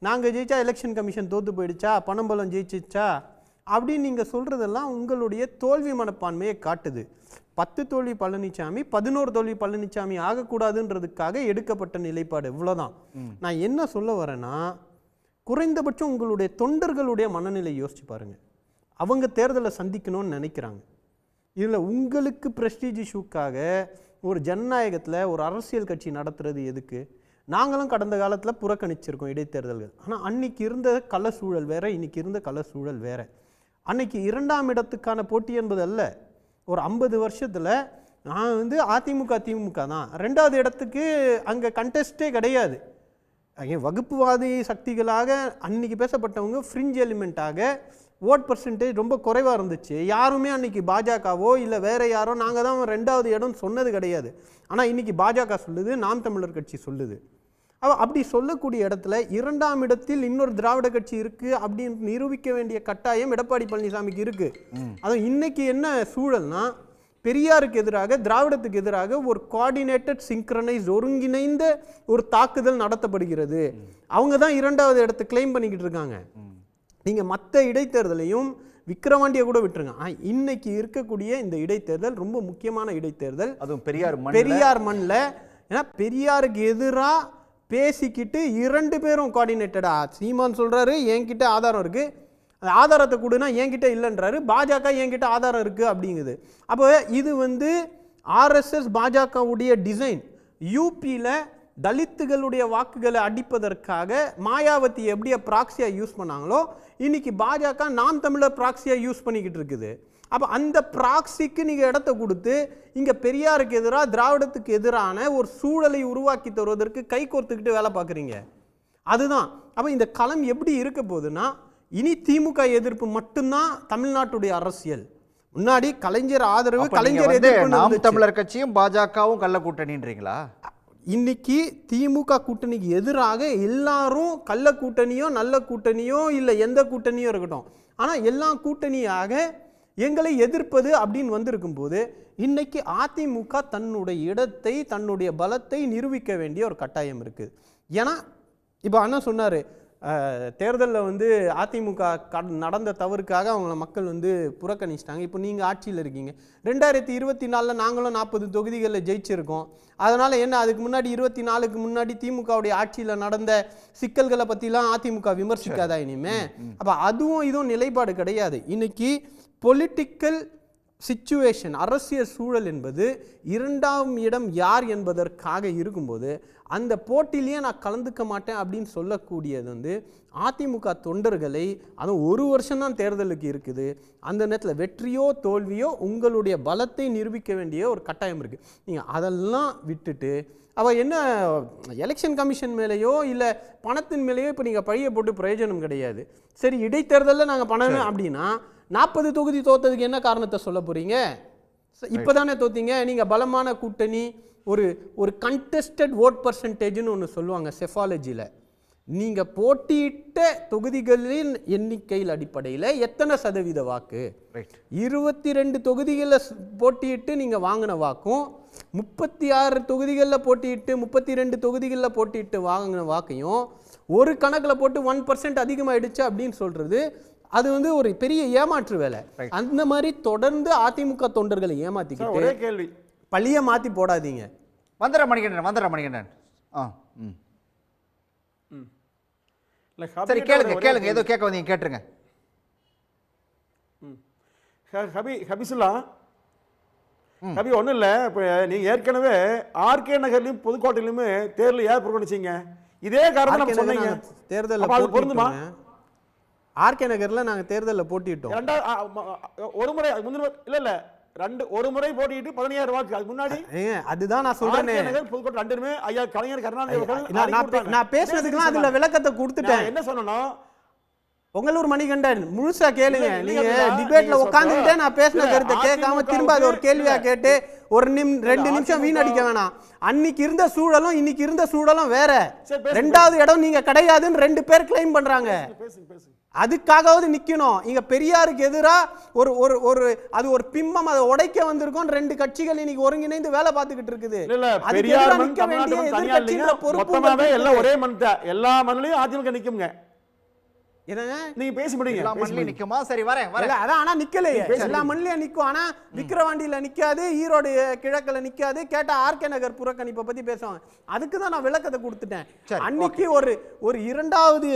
நாங்கள் ஜெயிச்சா எலெக்ஷன் கமிஷன் தோற்று போயிடுச்சா, பணம்பலம் ஜெயிச்சிச்சா அப்படின்னு நீங்கள் சொல்கிறதெல்லாம் உங்களுடைய தோல்வி மனப்பான்மையை காட்டுது. 10 தோல்வி பழனிசாமி 11 தோல்வி பழனிசாமி ஆகக்கூடாதுன்றதுக்காக எடுக்கப்பட்ட நிலைப்பாடு, இவ்வளோதான். நான் என்ன சொல்ல வரேன்னா, குறைந்தபட்சம் உங்களுடைய தொண்டர்களுடைய மனநிலை யோசிச்சு பாருங்கள். அவங்க தேர்தலை சந்திக்கணும்னு நினைக்கிறாங்க. இதில் உங்களுக்கு ப்ரெஸ்டீஜ் இஷ்யூக்காக ஒரு ஜனநாயகத்தில் ஒரு அரசியல் கட்சி நடத்துறது எதுக்கு? நாங்களும் கடந்த காலத்தில் புறக்கணிச்சிருக்கோம் இடைத்தேர்தல்கள். ஆனால் அன்னைக்கு இருந்த கள சூழல் வேற, இன்னைக்கு இருந்த கள சூழல் வேற. அன்னைக்கு 2ஆம் இடத்துக்கான போட்டி என்பது அல்ல. ஒரு 50 வருஷத்தில் நான் அதிமுக தான் 2வது இடத்துக்கு அங்கே கண்டெஸ்டே கிடையாது. வகுப்புவாதி சக்திகளாக அன்னைக்கு பேசப்பட்டவங்க ஃப்ரிஞ்ச் எலிமெண்ட்டாக ஓட் பர்சன்டேஜ் ரொம்ப குறைவாக இருந்துச்சு. யாருமே அன்றைக்கி பாஜகவோ இல்லை வேறு யாரோ நாங்கள் தான் 2வது இடம் சொன்னது கிடையாது. ஆனால் இன்றைக்கி பாஜக சொல்லுது, நாம் தமிழர் கட்சி சொல்லுது. அப்படி சொல்லக்கூடிய இடத்துல 2ஆம் இடத்தில் இன்னொரு திராவிட கட்சி இருக்குது அப்படின்னு நிரூபிக்க வேண்டிய கட்டாயம் எடப்பாடி பழனிசாமிக்கு இருக்குது. அதுவும் இன்றைக்கி என்ன சூழல்னா, பெரியாருக்கு எதிராக திராவிடத்துக்கு எதிராக ஒரு கோஆர்டினேட்டட் சிங்க்ரனைஸ் ஒருங்கிணைந்த ஒரு தாக்குதல் நடத்தப்படுகிறது. அவங்க தான் 2வது இடத்தை கிளைம் பண்ணிக்கிட்டு இருக்காங்க. நீங்கள் மற்ற இடைத்தேர்தலையும் விக்கிரவாண்டியை கூட விட்டுருங்க. இன்னைக்கு இருக்கக்கூடிய இந்த இடைத்தேர்தல் ரொம்ப முக்கியமான இடைத்தேர்தல். அதுவும் பெரியார் மண்ணில். ஏன்னா பெரியாருக்கு எதிராக பேசிக்கிட்டு 2 பேரும் கோஆர்டினேட்டடா, சீமான் சொல்கிறாரு என்கிட்ட ஆதாரம் இருக்குது, அந்த ஆதாரத்தை கொடுனா என்கிட்ட இல்லைன்றாரு, பாஜக என்கிட்ட ஆதாரம் இருக்குது அப்படிங்குது. அப்போ இது ஆர்எஸ்எஸ் பாஜகவுடைய டிசைன். யூபியில் தலித்துகளுடைய வாக்குகளை அடிப்பதற்காக மாயாவதி எப்படியா ப்ராக்சியாக யூஸ் பண்ணாங்களோ, இன்னைக்கு பாஜக நாம் தமிழர் ப்ராக்சியாக யூஸ் பண்ணிக்கிட்டு இருக்குது. அப்போ அந்த ப்ராக்சிக்கு நீங்கள் இடத்த கொடுத்து இங்கே பெரியாருக்கு எதிராக திராவிடத்துக்கு எதிரான ஒரு சூழலை உருவாக்கி தருவதற்கு கை கோர்த்துக்கிட்டு வேலை பார்க்குறீங்க. அதுதான். அப்போ இந்த களம் எப்படி இருக்க போகுதுன்னா, இனி திமுக எதிர்ப்பு மட்டும்தான் தமிழ்நாட்டுடைய அரசியல். முன்னாடி கலைஞர் ஆதரவு, கலைஞர் எதிர்ப்பு, நாம் தமிழர் கட்சியும் பாஜகவும் கள்ள கூட்டணின்றீங்களா? இன்னைக்கு திமுக கூட்டணிக்கு எதிராக எல்லாரும் கள்ள கூட்டணியோ நல்ல கூட்டணியோ இல்லை எந்த கூட்டணியோ இருக்கட்டும், ஆனால் எல்லா கூட்டணியாக எங்களை எதிர்ப்பது அப்படின்னு வந்திருக்கும் போது இன்னைக்கு அதிமுக தன்னுடைய இடத்தை தன்னுடைய பலத்தை நிரூபிக்க வேண்டிய ஒரு கட்டாயம் இருக்குது. ஏன்னா இப்போ அண்ணா சொன்னார், தேர்தலில் அதிமுக நடந்த தவறுக்காக அவங்கள மக்கள் புறக்கணிச்சிட்டாங்க. இப்போ நீங்கள் ஆட்சியில் இருக்கீங்க. 2024 நாங்களும் 40 தொகுதிகளில் ஜெயிச்சிருக்கோம். அதனால் என்ன, அதுக்கு முன்னாடி 24க்கு முன்னாடி திமுகவுடைய ஆட்சியில் நடந்த சிக்கல்களை பற்றிலாம் அதிமுக விமர்சிக்காதா இனிமே? அப்போ அதுவும் இதுவும் நிலைப்பாடு கிடையாது. இன்னைக்கு பொலிட்டிக்கல் சிச்சுவேஷன், அரசியல் சூழல் என்பது 2ஆம் இடம் யார் என்பதற்காக இருக்கும்போது அந்த போட்டியிலேயே நான் கலந்துக்க மாட்டேன் அப்படின்னு சொல்லக்கூடியது அதிமுக தொண்டர்களை, அதுவும் 1 வருஷம்தான் தேர்தலுக்கு இருக்குது, அந்த நேரத்தில் வெற்றியோ தோல்வியோ உங்களுடைய பலத்தை நிரூபிக்க வேண்டிய ஒரு கட்டாயம் இருக்குது. நீங்கள் அதெல்லாம் விட்டுட்டு அவள் என்ன எலெக்ஷன் கமிஷன் மேலேயோ இல்லை பணத்தின் மேலேயோ இப்போ நீங்கள் பழிய போட்டு பிரயோஜனம் கிடையாது. சரி, இடைத்தேர்தலில் நாங்கள் பண்ணணும் அப்படின்னா 40 தொகுதி தோத்ததுக்கு என்ன காரணத்தை சொல்ல போகிறீங்க? இப்போ தானே தோத்தீங்க. நீங்கள் பலமான கூட்டணி, ஒரு கண்டெஸ்டட் ஓட் பர்சன்டேஜ்னு ஒன்று சொல்லுவாங்க செஃபாலஜியில். நீங்கள் போட்டியிட்ட தொகுதிகளின் எண்ணிக்கையில் அடிப்படையில் எத்தனை சதவீத வாக்கு, 22 தொகுதிகளில் போட்டியிட்டு நீங்கள் வாங்கின வாக்கும் 36 தொகுதிகளில் போட்டியிட்டு 32 தொகுதிகளில் போட்டியிட்டு வாங்கின வாக்கையும் ஒரு கணக்கில் போட்டு 1% அதிகமாகிடுச்சு அப்படின்னு சொல்கிறது அது ஒரு பெரிய ஏமாற்று வேலை. அந்த மாதிரி தொடர்ந்து அதிமுக தொண்டர்களை ஏமாத்திக்கிட்டு ஒரே கேள்வி, பழிய மாற்றி போடாதீங்க. வந்தர மணிகண்டன் சரி கேளுங்க ஏதோ கேட்க வந்தீங்க, கேட்டுருங்க. ஹபிசுல்லா ஹபி ஒன்றும் இல்லை. இப்போ நீங்கள் ஏற்கனவே ஆர்கே நகர்லையும் புதுக்கோட்டையிலுமே தேர்தல் ஏன் புறக்கணிச்சிங்க? இதே காரணம் சொன்னீங்க. தேர்தலில் பொருந்துமா? ஆர்கே நகர்ல நாங்க தேர்தலில் போட்டிட்டோம். ஒரு முறை இல்ல ஒரு முறை போட்டிட்டு 15000 வாக்கு. அதுக்கு முன்னாடி அதுதான் நான் சொல்றேன். புதுக்கோட்டை ரெண்டுமே ஐயா கலைஞர் கருணாநிதி அவர்கள் நான் பேசுறதுக்குலாம் அதுல விளக்கத்தை கொடுத்துட்டேன். என்ன சொன்னோம், பொங்கலூர் மணிகண்டன் முழுசா கேளுங்க. இல்ல, நீங்க இல்ல, டிபேட்ல நீங்க உட்காந்துக்கிட்டே நான் பேசின இல்ல, கருத்தை கேட்காம திரும்ப அது ஒரு கேள்வியா கேட்டு ஒரு 2 நிமிஷம் வீணடிக்க வேணாம். அன்னைக்கு இருந்த சூழலும் இன்னைக்கு இருந்த சூழலும் வேற. சரி, பேசுங்க. 2வது இடம் நீங்க கிடையாதுன்னு 2 பேர் கிளைம் பண்றாங்க. பேசுங்க. அதுக்காகவது நிக்கணும். இங்க பெரியாருக்கு எதிரா ஒரு ஒரு ஒரு அது ஒரு பிம்பம், அதை உடைக்க வந்திருக்கோம். 2 கட்சிகள் இன்னைக்கு ஒருங்கிணைந்து வேலை பார்த்துக்கிட்டு இருக்குது. இல்ல அதுக்கு பெரியார் எதிரா மண் நிக்க தமிழ்நாட்டு வேண்டிய மண் தனியா இல்லைங்க, எதிர்க்கட்சின்ற பொறுப்பு மொத்தமாவே உங்களுக்கு எல்லாம் இருக்கு. ஒரே மண் தான். எல்லா மண்ணிலையும் அதிமுக நிக்குங்க. என்னங்க நீங்க பேசி முடிங்க. எல்லா மண்ணிலையும் நிக்குமா? சரி, வரேன். இல்ல, அதான் ஆனா நிக்கலையே. எல்லா மண்ணிலையும் நிக்கும். ஆனா விக்கிரவாண்டியில நிக்காது, ஈரோடு கிழக்குல நிக்காது. கேட்டா ஆர்கே நகர் புறக்கணிப்பை பத்தி பேசுவாங்க. அதுக்கு தான் நான் விளக்கத்தை கொடுத்துட்டேன். சரி, அன்னைக்கு ஒரு 2வது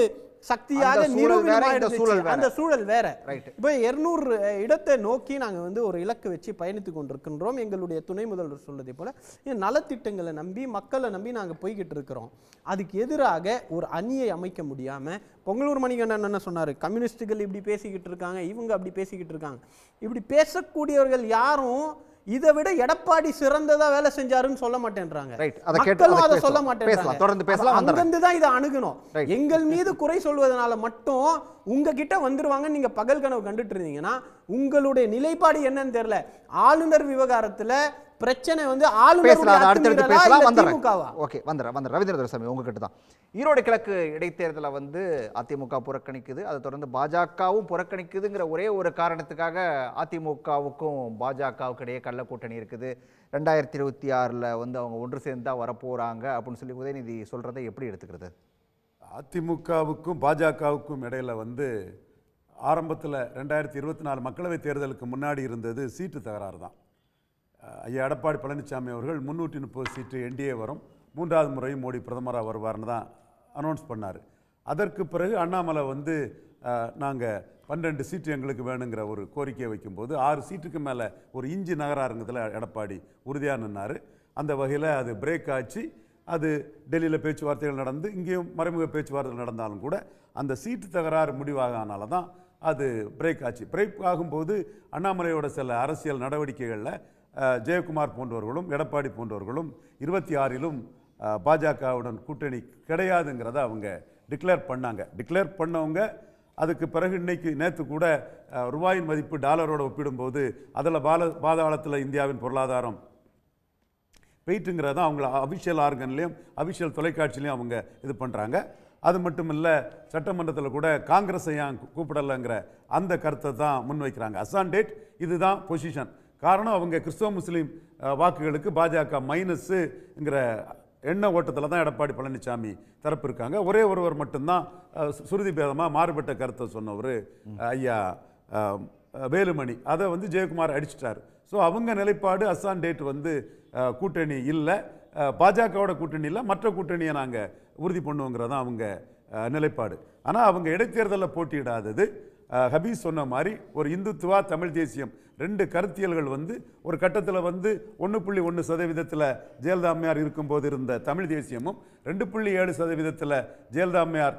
சக்தியாக அந்த சூழல் வேற, இந்த சூழல் வேற. அந்த சூழல் வேற. Right. இப்போ 200 இடத்தை நோக்கி நாங்க ஒரு இலக்கு வச்சு பயணித்துக் கொண்டிருக்கின்றோம். எங்களுடைய துணை முதல்வர் சொல்வதை போல நலத்திட்டங்களை நம்பி, மக்களை நம்பி நாங்க போய்கிட்டு இருக்கிறோம். அதுக்கு எதிராக ஒரு அணியை அமைக்க முடியாம பொங்கலூர் மணிகண்டன் என்ன சொன்னாரு, கம்யூனிஸ்டுகள் இப்படி பேசிக்கிட்டு இருக்காங்க, இவங்க அப்படி பேசிக்கிட்டு இருக்காங்க. இப்படி பேசக்கூடியவர்கள் யாரும் இதை விட எடப்பாடி சிறந்ததா வேலை செஞ்சாருன்னு சொல்ல மாட்டேன்றாங்க. மக்களும் அதை சொல்ல மாட்டேன்றாங்க. தொடர்ந்து பேசலாம். அங்கிருந்து தான் இதை அணுகணும். எங்கள் மீது குறை சொல்வதனால மட்டும் உங்ககிட்ட வந்துருவாங்க. நீங்க பகல் கனவு கண்டுட்டு இருந்தீங்கன்னா உங்களுடைய நிலைப்பாடு என்னன்னு தெரியல. ஆளுநர் விவகாரத்துல பிரச்சனை அடுத்தடுத்து பேசலாம். வந்துடுறேன் ரவீந்திர துரைசாமி உங்ககிட்ட தான். ஈரோடு கிழக்கு இடைத்தேர்தலை அதிமுக புறக்கணிக்குது. அதை தொடர்ந்து பாஜகவும் புறக்கணிக்குதுங்கிற ஒரே ஒரு காரணத்துக்காக அதிமுகவுக்கும் பாஜகவுக்கு இடையே கள்ள கூட்டணி இருக்குது. 2026 அவங்க ஒன்று சேர்ந்து தான் வரப்போறாங்க அப்படின்னு சொல்லி உதயநிதி சொல்றதை எப்படி எடுத்துக்கிறது? அதிமுகவுக்கும் பாஜகவுக்கும் இடையில ஆரம்பத்தில் 2024 மக்களவைத் தேர்தலுக்கு முன்னாடி இருந்தது சீட்டு தகராறு தான். ஐயா எடப்பாடி பழனிசாமி அவர்கள் 330 சீட்டு என்டிஏ வரும், 3வது முறையும் மோடி பிரதமராக வருவார்னு தான் அனௌன்ஸ் பண்ணார். அதற்கு பிறகு அண்ணாமலை நாங்கள் 12 சீட்டு எங்களுக்கு வேணுங்கிற ஒரு கோரிக்கையை வைக்கும்போது 6 சீட்டுக்கு மேலே ஒரு இஞ்சி நகராருங்கிறதுல எடப்பாடி உறுதியாக நின்னார். அந்த வகையில் அது பிரேக் ஆச்சு. அது டெல்லியில் பேச்சுவார்த்தைகள் நடந்து இங்கேயும் மறைமுக பேச்சுவார்த்தைகள் நடந்தாலும் கூட அந்த சீட்டு தகராறு முடிவாகனால தான் அது பிரேக் ஆச்சு. பிரேக் ஆகும்போது அண்ணாமலையோட சில அரசியல் நடவடிக்கைகளில் ஜெயக்குமார் போன்றவர்களும் எடப்பாடி போன்றவர்களும் 26லும் பாஜகவுடன் கூட்டணி கிடையாதுங்கிறத அவங்க டிக்ளேர் பண்ணாங்க. டிக்ளேர் பண்ணவங்க அதுக்கு பிறகு நேற்று கூட ரூபாயின் மதிப்பு டாலரோடு ஒப்பிடும்போது அதில் பாதாளத்தில் இந்தியாவின் பொருளாதாரம் போயிட்டுங்கிறத அவங்கள அபிஷியல் ஆர்கன்லேயும் அபிஷியல் தொலைக்காட்சியிலையும் அவங்க இது பண்ணுறாங்க. அது மட்டும் இல்லை, சட்டமன்றத்தில் கூட காங்கிரஸை ஏன் கூப்பிடலைங்கிற அந்த கருத்தை தான் முன்வைக்கிறாங்க. அசான் டேட் இதுதான் பொசிஷன். காரணம் அவங்க கிறிஸ்தவ முஸ்லீம் வாக்குகளுக்கு பாஜக மைனஸுங்கிற எண்ண ஓட்டத்தில் தான் எடப்பாடி பழனிசாமி தரப்பு இருக்காங்க. ஒரே ஒருவர் மட்டும்தான் சுருதி பேதமாக மாறுபட்ட கருத்தை சொன்னவர் ஐயா வேலுமணி. அதை ஜெயக்குமார் அடிச்சிட்டார். ஸோ அவங்க நிலைப்பாடு அசான் டேட் கூட்டணி இல்லை, பாஜகவோட கூட்டணி இல்லை, மற்ற கூட்டணியை நாங்கள் உறுதி பண்ணுவோங்கிறதான் அவங்க நிலைப்பாடு. ஆனால் அவங்க இடைத்தேர்தலில் போட்டியிடாதது ஹபீஸ் சொன்ன மாதிரி ஒரு இந்துத்துவா தமிழ் தேசியம் 2 கருத்தியல்கள் ஒரு கட்டத்தில் 1.1% ஜெயலலிதா அம்மையார் இருக்கும்போது இருந்த தமிழ் தேசியமும் 2.7% ஜெயலலிதா அம்மையார்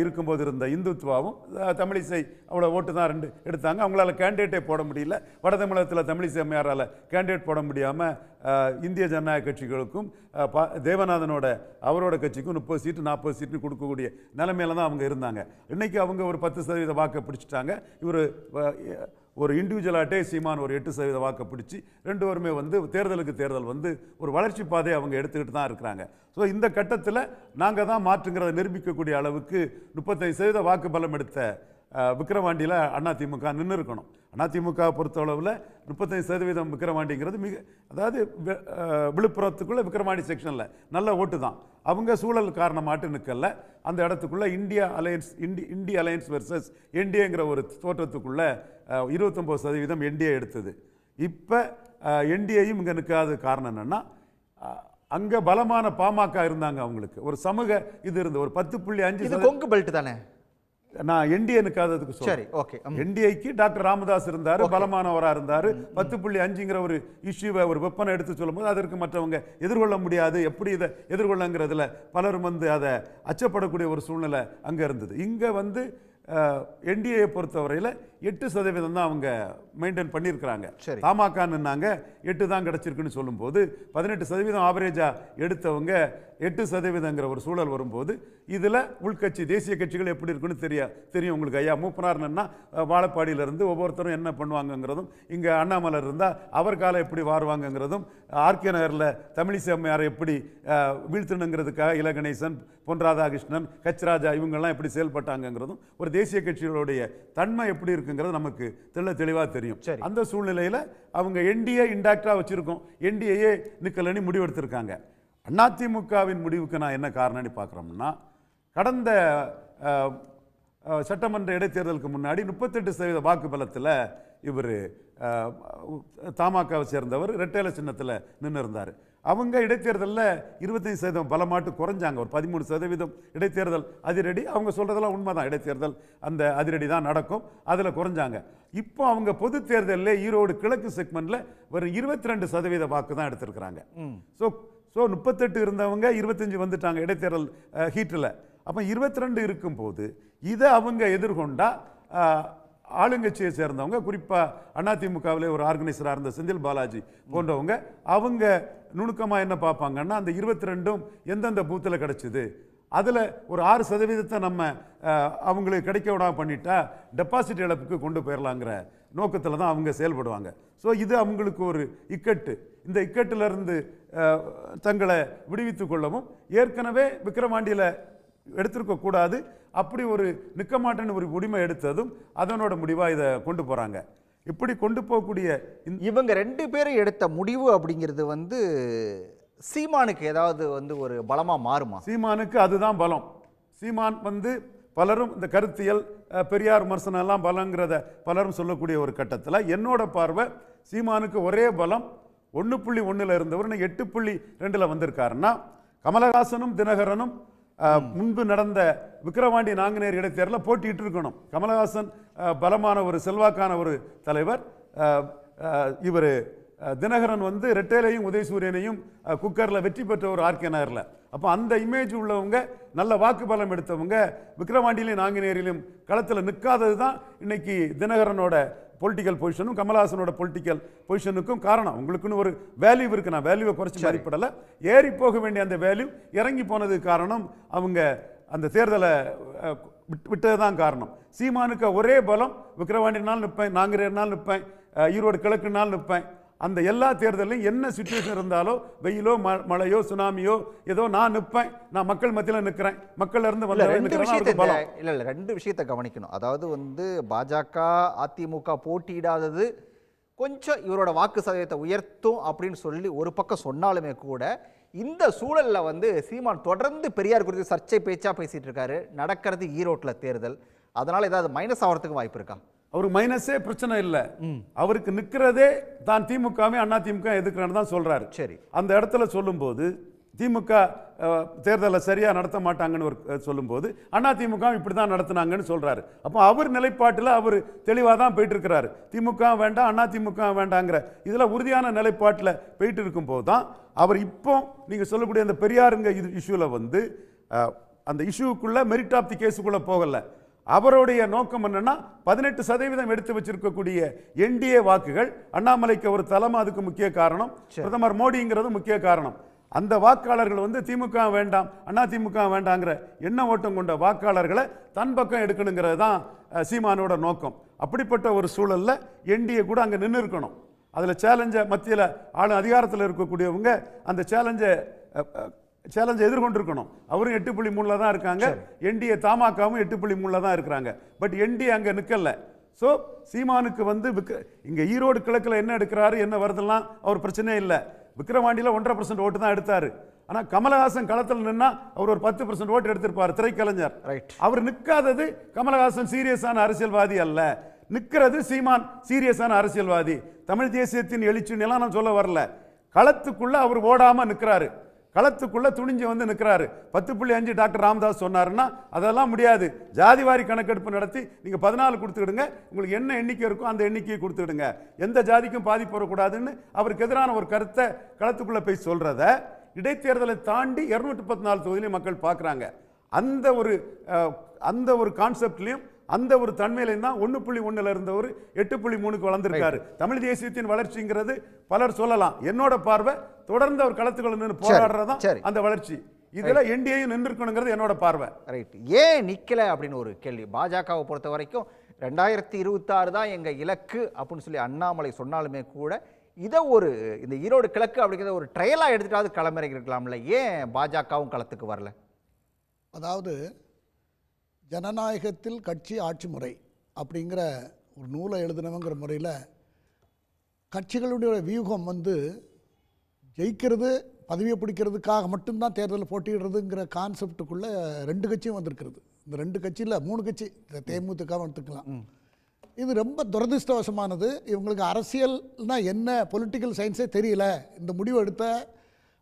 இருக்கும்போது இருந்த இந்துத்துவாவும் தமிழிசை அவ்வளோ ஓட்டு தான் 2 எடுத்தாங்க. அவங்களால கேண்டிடேட்டே போட முடியல. வட தமிழகத்தில் தமிழிசை அம்மையாரால் கேண்டிடேட் போட முடியாமல் இந்திய ஜனநாயக கட்சிகளுக்கும் தேவநாதனோட அவரோட கட்சிக்கும் 30 சீட்டு 40 சீட்டு கொடுக்கக்கூடிய நிலைமையில தான் அவங்க இருந்தாங்க. இன்னைக்கு அவங்க ஒரு 10% வாக்கை பிடிச்சிட்டாங்க. இவர் ஒரு இண்டிவிஜுவலாட்டே சீமான் ஒரு 8% வாக்கை பிடிச்சி 2 பேருமே தேர்தலுக்கு தேர்தல் ஒரு வளர்ச்சி பாதையை அவங்க எடுத்துக்கிட்டு தான் இருக்கிறாங்க. ஸோ இந்த கட்டத்தில் நாங்கள் தான் மாற்றுங்கிறத நிரூபிக்கக்கூடிய அளவுக்கு 35% வாக்கு பலம் எடுத்த விக்கிரவாண்டியில் அதிமுக நின்று இருக்கணும். அதிமுக பொறுத்தளவில் 35% விக்கிரவாண்டிங்கிறது அதாவது விழுப்புரத்துக்குள்ளே விக்கிரவாண்டி செக்ஷனில் நல்ல ஓட்டு தான். அவங்க சூழல் காரணமாட்டு நிற்கல. அந்த இடத்துக்குள்ளே இந்திய அலையன்ஸ் வெர்சஸ் என்டிஏங்கிற ஒரு தோற்றத்துக்குள்ளே 29% என்டிஏ எடுத்தது. இப்போ என்டிஏயும் இங்கே நிற்காத காரணம் என்னென்னா, அங்கே பலமான பாமக இருந்தாங்க. அவங்களுக்கு ஒரு சமூக இது இருந்தது. ஒரு 10.5 கொங்கு பெல்ட் தானே. நான் என்டிஏ நிற்காததுக்கு சரி, ஓகே. என்டிஏக்கு டாக்டர் ராமதாஸ் இருந்தார், பலமானவராக இருந்தார். 10.5ங்கிற ஒரு இஷ்யூவை ஒரு வெப்பனை எடுத்து சொல்லும்போது அதற்கு மற்றவங்க எதிர்கொள்ள முடியாது, எப்படி இதை எதிர்கொள்ளங்கிறதுல பலரும் அதை அச்சப்படக்கூடிய ஒரு சூழ்நிலை அங்கே இருந்தது. இங்கே என்டிஏ பொறுத்தவரையில் 8% தான் அவங்க மெயின்டைன் பண்ணியிருக்கிறாங்க. பாமக நின்னாங்க 8 தான் கிடச்சிருக்குன்னு சொல்லும்போது 18% ஆவரேஜாக எடுத்தவங்க 8% ஒரு சூழல் வரும்போது இதில் உள்கட்சி தேசிய கட்சிகள் எப்படி இருக்குன்னு தெரியும் உங்களுக்கு. ஐயா மூப்பனார்னா வாழப்பாடியிலிருந்து ஒவ்வொருத்தரும் என்ன பண்ணுவாங்கங்கிறதும், இங்கே அண்ணாமலை இருந்தால் அவர் காலம் எப்படி வாருவாங்கங்கிறதும், ஆர்கே நகரில் தமிழிசை அம்மையாரை எப்படி வீழ்த்தணுங்கிறதுக்காக இலகணேசன், பொன் ராதாகிருஷ்ணன், கச்ராஜா இவங்கெல்லாம் எப்படி செயல்பட்டாங்கங்கிறதும் ஒரு தேசிய கட்சிகளுடைய தன்மை எப்படி இருக்குங்கிறது நமக்கு தெளிவாக தெரியும். அந்த சூழ்நிலையில் அவங்க என்டிஏ இன்டாக்டாக வச்சுருக்கோம், என்டிஏயே நிக்கலன்னு முடிவெடுத்திருக்காங்க. அதிமுகவின் முடிவுக்கு நான் என்ன காரணம்னு பார்க்குறோம்னா, கடந்த சட்டமன்ற இடைத்தேர்தலுக்கு முன்னாடி 38% வாக்கு பலத்தில் இவர் தமாகவை சேர்ந்தவர் ரெட்டேல சின்னத்தில் நின்று இருந்தார். அவங்க இடைத்தேர்தலில் 25% பலமாட்டு குறைஞ்சாங்க. ஒரு 13% இடைத்தேர்தல் அதிரடி, அவங்க சொல்கிறதெல்லாம் உண்மைதான், இடைத்தேர்தல் அந்த அதிரடி தான் நடக்கும், அதில் குறைஞ்சாங்க. இப்போ அவங்க பொது தேர்தலில் ஈரோடு கிழக்கு செக்மெண்ட்டில் ஒரு 22% வாக்கு தான் எடுத்திருக்கிறாங்க. ஸோ 38 இருந்தவங்க 25 வந்துட்டாங்க இடைத்தேர்தல் ஹீட்டில். அப்போ 22 இருக்கும்போது இதை அவங்க எதிர்கொண்டா ஆளுங்கட்சியை சேர்ந்தவங்க, குறிப்பாக அதிமுகவில் ஒரு ஆர்கனைசராக இருந்த செந்தில் பாலாஜி போன்றவங்க, அவங்க நுணுக்கமாக என்ன பார்ப்பாங்கன்னா, அந்த 22ம் எந்தெந்த பூத்தில் கிடச்சிது, அதில் ஒரு 6% நம்ம அவங்களுக்கு கிடைக்க விடாம பண்ணிட்டா டெபாசிட் இழப்புக்கு கொண்டு போயிடலாங்கிற நோக்கத்தில் தான் அவங்க செயல்படுவாங்க. ஸோ இது அவங்களுக்கு ஒரு இக்கட்டு. இந்த இக்கட்டிலிருந்து தங்களை விடுவித்து கொள்ளவும் ஏற்கனவே விக்கிரவாண்டியில் எடுத்திருக்க கூடாது, அப்படி ஒரு நிற்க மாட்டேன்னு ஒரு உரிமை எடுத்ததும் அதனோட முடிவாக இதை கொண்டு போகிறாங்க. இப்படி கொண்டு போகக்கூடிய இவங்க 2 பேரும் எடுத்த முடிவு அப்படிங்கிறது வந்து சீமானுக்கு ஏதாவது வந்து ஒரு பலமாக மாறுமா? சீமானுக்கு அதுதான் பலம். சீமான் வந்து பலரும் இந்த கருத்தியல் பெரியார் விமர்சனம் எல்லாம் பலங்கிறத பலரும் சொல்லக்கூடிய ஒரு கட்டத்தில் என்னோட பார்வை சீமானுக்கு ஒரே பலம் 1.1 இருந்தவர் 8.2 வந்திருக்காருன்னா, கமலஹாசனும் தினகரனும் முன்பு நடந்த விக்கிரவாண்டி நாங்குநேர் இடைத்தேர்தலில் போட்டிட்டு இருக்கணும். கமலஹாசன் பலமான ஒரு செல்வாக்கான ஒரு தலைவர், இவர் தினகரன் வந்து ரெட்டேலையும் உதயசூரியனையும் குக்கரில் வெற்றி பெற்ற ஒரு ஆர்கே நகரில். அப்போ அந்த இமேஜ் உள்ளவங்க, நல்ல வாக்கு பலம் எடுத்தவங்க விக்கிரவாண்டியிலையும் நாங்குநேரிலும் களத்தில் நிற்காதது தான் இன்னைக்கு தினகரனோட பொலிட்டிக்கல் பொசிஷனும் கமலஹாசனோட பொலிட்டிக்கல் பொசிஷனுக்கும் காரணம். உங்களுக்குன்னு ஒரு வேல்யூ இருக்கு, நான் வேல்யூவை குறைச்சி மதிப்பிடலை, ஏறி போக வேண்டிய அந்த வேல்யூ இறங்கி போனதுக்கு காரணம் அவங்க அந்த தேர்தலை விட்டது தான் காரணம். சீமானுக்கு ஒரே பலம், விக்கிரவாண்டினால் நிற்பேன், நாங்குநேர்னால் நிற்பேன், ஈரோடு கிழக்குனால் நிற்பேன், அந்த எல்லா தேர்தலையும் என்ன சிச்சுவேஷன் இருந்தாலோ, வெயிலோ மழையோ சுனாமியோ ஏதோ நான் நிற்பேன், நான் மக்கள் மத்தியில் நிற்கிறேன், மக்கள் இருந்து வந்து 2 விஷயத்தை கவனிக்கணும். அதாவது வந்து பாஜக அதிமுக போட்டியிடாதது கொஞ்சம் இவரோட வாக்கு சதவீதத்தை உயர்த்தும் அப்படின்னு சொல்லி ஒரு பக்கம் சொன்னாலுமே கூட, இந்த சூழல்ல வந்து சீமான் தொடர்ந்து பெரியார் குறித்து சர்ச்சை பேச்சா பேசிட்டு இருக்காரு. நடக்கிறது ஈரோட்டில் தேர்தல், அதனால ஏதாவது மைனஸ் ஆகிறதுக்கு வாய்ப்பு இருக்கா? அவருக்கு மைனஸே பிரச்சனை இல்லை, அவருக்கு நிற்கிறதே தான் திமுகவே அண்ணா திமுக எதுக்குறேன்னு தான் சொல்றாரு. சரி, அந்த இடத்துல சொல்லும்போது திமுக தேர்தலை சரியா நடத்த மாட்டாங்கன்னு சொல்லும்போது அண்ணா திமுக இப்படி தான் நடத்தினாங்கன்னு சொல்றாரு. அப்போ அவர் நிலைப்பாட்டில் அவர் தெளிவாக தான் போயிட்டு இருக்கிறாரு. திமுக வேண்டாம், அண்ணா திமுக வேண்டாங்கிற இதில் உறுதியான நிலைப்பாட்டில் போயிட்டு இருக்கும்போது தான் அவர் இப்போ நீங்க சொல்லக்கூடிய அந்த பெரியாருங்க இஷ்யூவில் வந்து அந்த இஷ்யூக்குள்ள மெரிட் ஆஃப் தி கேஸுக்குள்ள போகல. அவருடைய நோக்கம் என்னன்னா 18% எடுத்து வச்சிருக்கக்கூடிய என்டிஏ வாக்குகள், அண்ணாமலைக்கு ஒரு தலைமை அதுக்கு முக்கிய காரணம், பிரதமர் மோடிங்கிறது முக்கிய காரணம். அந்த வாக்காளர்கள் வந்து திமுக வேண்டாம், அண்ணா திமுக வேண்டாங்கிற எண்ண ஓட்டம் கொண்ட வாக்காளர்களை தன் பக்கம் எடுக்கணுங்கிறது தான் சீமானோட நோக்கம். அப்படிப்பட்ட ஒரு சூழல்ல என்டிஏ கூட அங்கே நின்று இருக்கணும். அதில் சேலஞ்சை மத்தியில் அதிகாரத்தில் இருக்கக்கூடியவங்க அந்த சேலஞ்சை எதிர்கொண்டிருக்கணும். அவரும் 8.3 தான் இருக்காங்க, என்டிஏ தமாகவும் 8.3 தான் இருக்கிறாங்க. பட் என்டிஏ அங்கே நிற்கல. ஸோ சீமானுக்கு வந்து இங்கே ஈரோடு கிழக்கில் என்ன எடுக்கிறாரு என்ன வருதெல்லாம் அவர் பிரச்சனையே இல்லை. விக்கிரவாண்டியில் 1.5% ஓட்டு தான் எடுத்தாரு. ஆனால் கமலஹாசன் களத்தில் நின்னா அவர் ஒரு 10% ஓட்டு எடுத்திருப்பார், திரைக்கலைஞர். அவர் நிற்காதது கமலஹாசன் சீரியஸான அரசியல்வாதி அல்ல, நிற்கிறது சீமான் சீரியஸான அரசியல்வாதி. தமிழ் தேசியத்தின் எழுச்சின்னு எல்லாம் நான் சொல்ல வரல, களத்துக்குள்ள அவர் ஓடாம நிற்கிறாரு, களத்துக்குள்ள துணிஞ்சு வந்து நிற்கிறாரு. 10.5 டாக்டர் ராமதாஸ் சொன்னாருன்னா அதெல்லாம் முடியாது, ஜாதிவாரி கணக்கெடுப்பு நடத்தி நீங்க 14 கொடுத்துடுங்க, உங்களுக்கு என்ன எண்ணிக்கை இருக்கோ அந்த எண்ணிக்கையை கொடுத்துடுங்க, எந்த ஜாதிக்கும் பாதிப்பு வரக்கூடாதுன்னு அவருக்கு எதிரான ஒரு கருத்தை களத்துக்குள்ள போய் சொல்றத இடைத்தேர்தலை தாண்டி 214 தொகுதியிலும் மக்கள் பார்க்குறாங்க. அந்த ஒரு கான்செப்ட்லையும் அந்த ஒரு தன்மையிலையும் தான் 1.1 இருந்தவர் 8.3 வளர்ந்திருக்காரு. தமிழ் தேசியத்தின் வளர்ச்சிங்கிறது பலர் சொல்லலாம், என்னோட பார்வை தொடர்ந்து அவர் களத்துக்குள்ள நின்று போராடுறதான் அந்த வளர்ச்சி. இதுல என்டிஏயும் நின்றுக்கணுங்கிறது என்னோட பார்வை. ரைட். ஏன் நிக்கல அப்படின்னு ஒரு கேள்வி. பாஜகவை பொறுத்த வரைக்கும் 2026 தான் எங்க இலக்கு அப்படின்னு சொல்லி அண்ணாமலை சொன்னாலுமே கூட இதை இந்த ஈரோடு கிழக்கு அப்படிங்கிறத ஒரு ட்ரையலாக எடுத்துட்டாவது களமிறங்கி இருக்கலாம்ல. ஏன் பாஜகவும் களத்துக்கு வரல? அதாவது ஜனநாயகத்தில் கட்சி ஆட்சி முறை அப்படிங்கிற ஒரு நூலை எழுதினவங்கிற முறையில் கட்சிகளுடைய வியூகம் ஜெயிக்கிறது பதவியை பிடிக்கிறதுக்காக மட்டும்தான் தேர்தலில் போட்டியிடுறதுங்கிற கான்செப்டுக்குள்ளே 2 கட்சியும் வந்திருக்கிறது. இந்த 2 கட்சியில் 3 கட்சி தேமுதிக எடுத்துக்கலாம். இது ரொம்ப துரதிருஷ்டவசமானது. இவங்களுக்கு அரசியல்னால் என்ன பொலிட்டிக்கல் சயின்ஸே தெரியல. இந்த முடிவு எடுத்த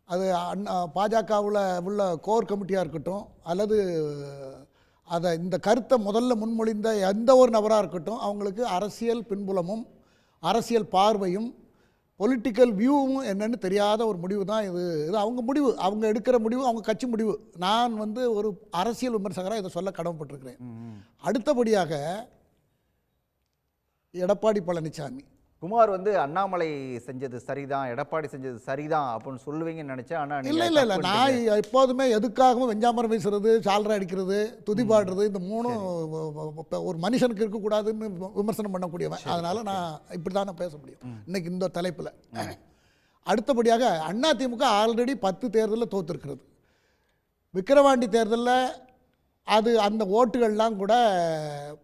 அது பாஜகவில் உள்ள கோர் கமிட்டியாக இருக்கட்டும் அல்லது அதை இந்த கருத்தை முதல்ல முன்மொழிந்த எந்த ஒரு நபராக இருக்கட்டும் அவங்களுக்கு அரசியல் பின்புலமும் அரசியல் பார்வையும் பொலிட்டிக்கல் வியூவும் என்னன்னு தெரியாத ஒரு முடிவு தான் இது. அவங்க முடிவு, அவங்க எடுக்கிற முடிவு, அவங்க கட்சி முடிவு. நான் ஒரு அரசியல் விமர்சகராக இதை சொல்ல கடமைப்பட்டிருக்கிறேன். அடுத்தபடியாக எடப்பாடி பழனிசாமி குமார் அண்ணாமலை செஞ்சது சரிதான், எடப்பாடி செஞ்சது சரிதான் அப்படின்னு சொல்லுவீங்கன்னு நினைச்சேன். ஆனால் இல்லை நான் எப்போதுமே எதுக்காகவும் வெஞ்சாமரம் வீசுறது, சால்ரை அடிக்கிறது, துதிபாடுறது, இந்த 3 ஒரு மனுஷனுக்கு இருக்கக்கூடாதுன்னு விமர்சனம் பண்ணக்கூடியவன். அதனால நான் இப்படி தான் நான் பேச முடியும் இன்னைக்கு இந்த தலைப்பில். அடுத்தபடியாக அதிமுக ஆல்ரெடி 10 தேர்தலில் தோற்றுருக்கிறது. விக்கிரவாண்டி தேர்தலில் அந்த ஓட்டுகள்லாம் கூட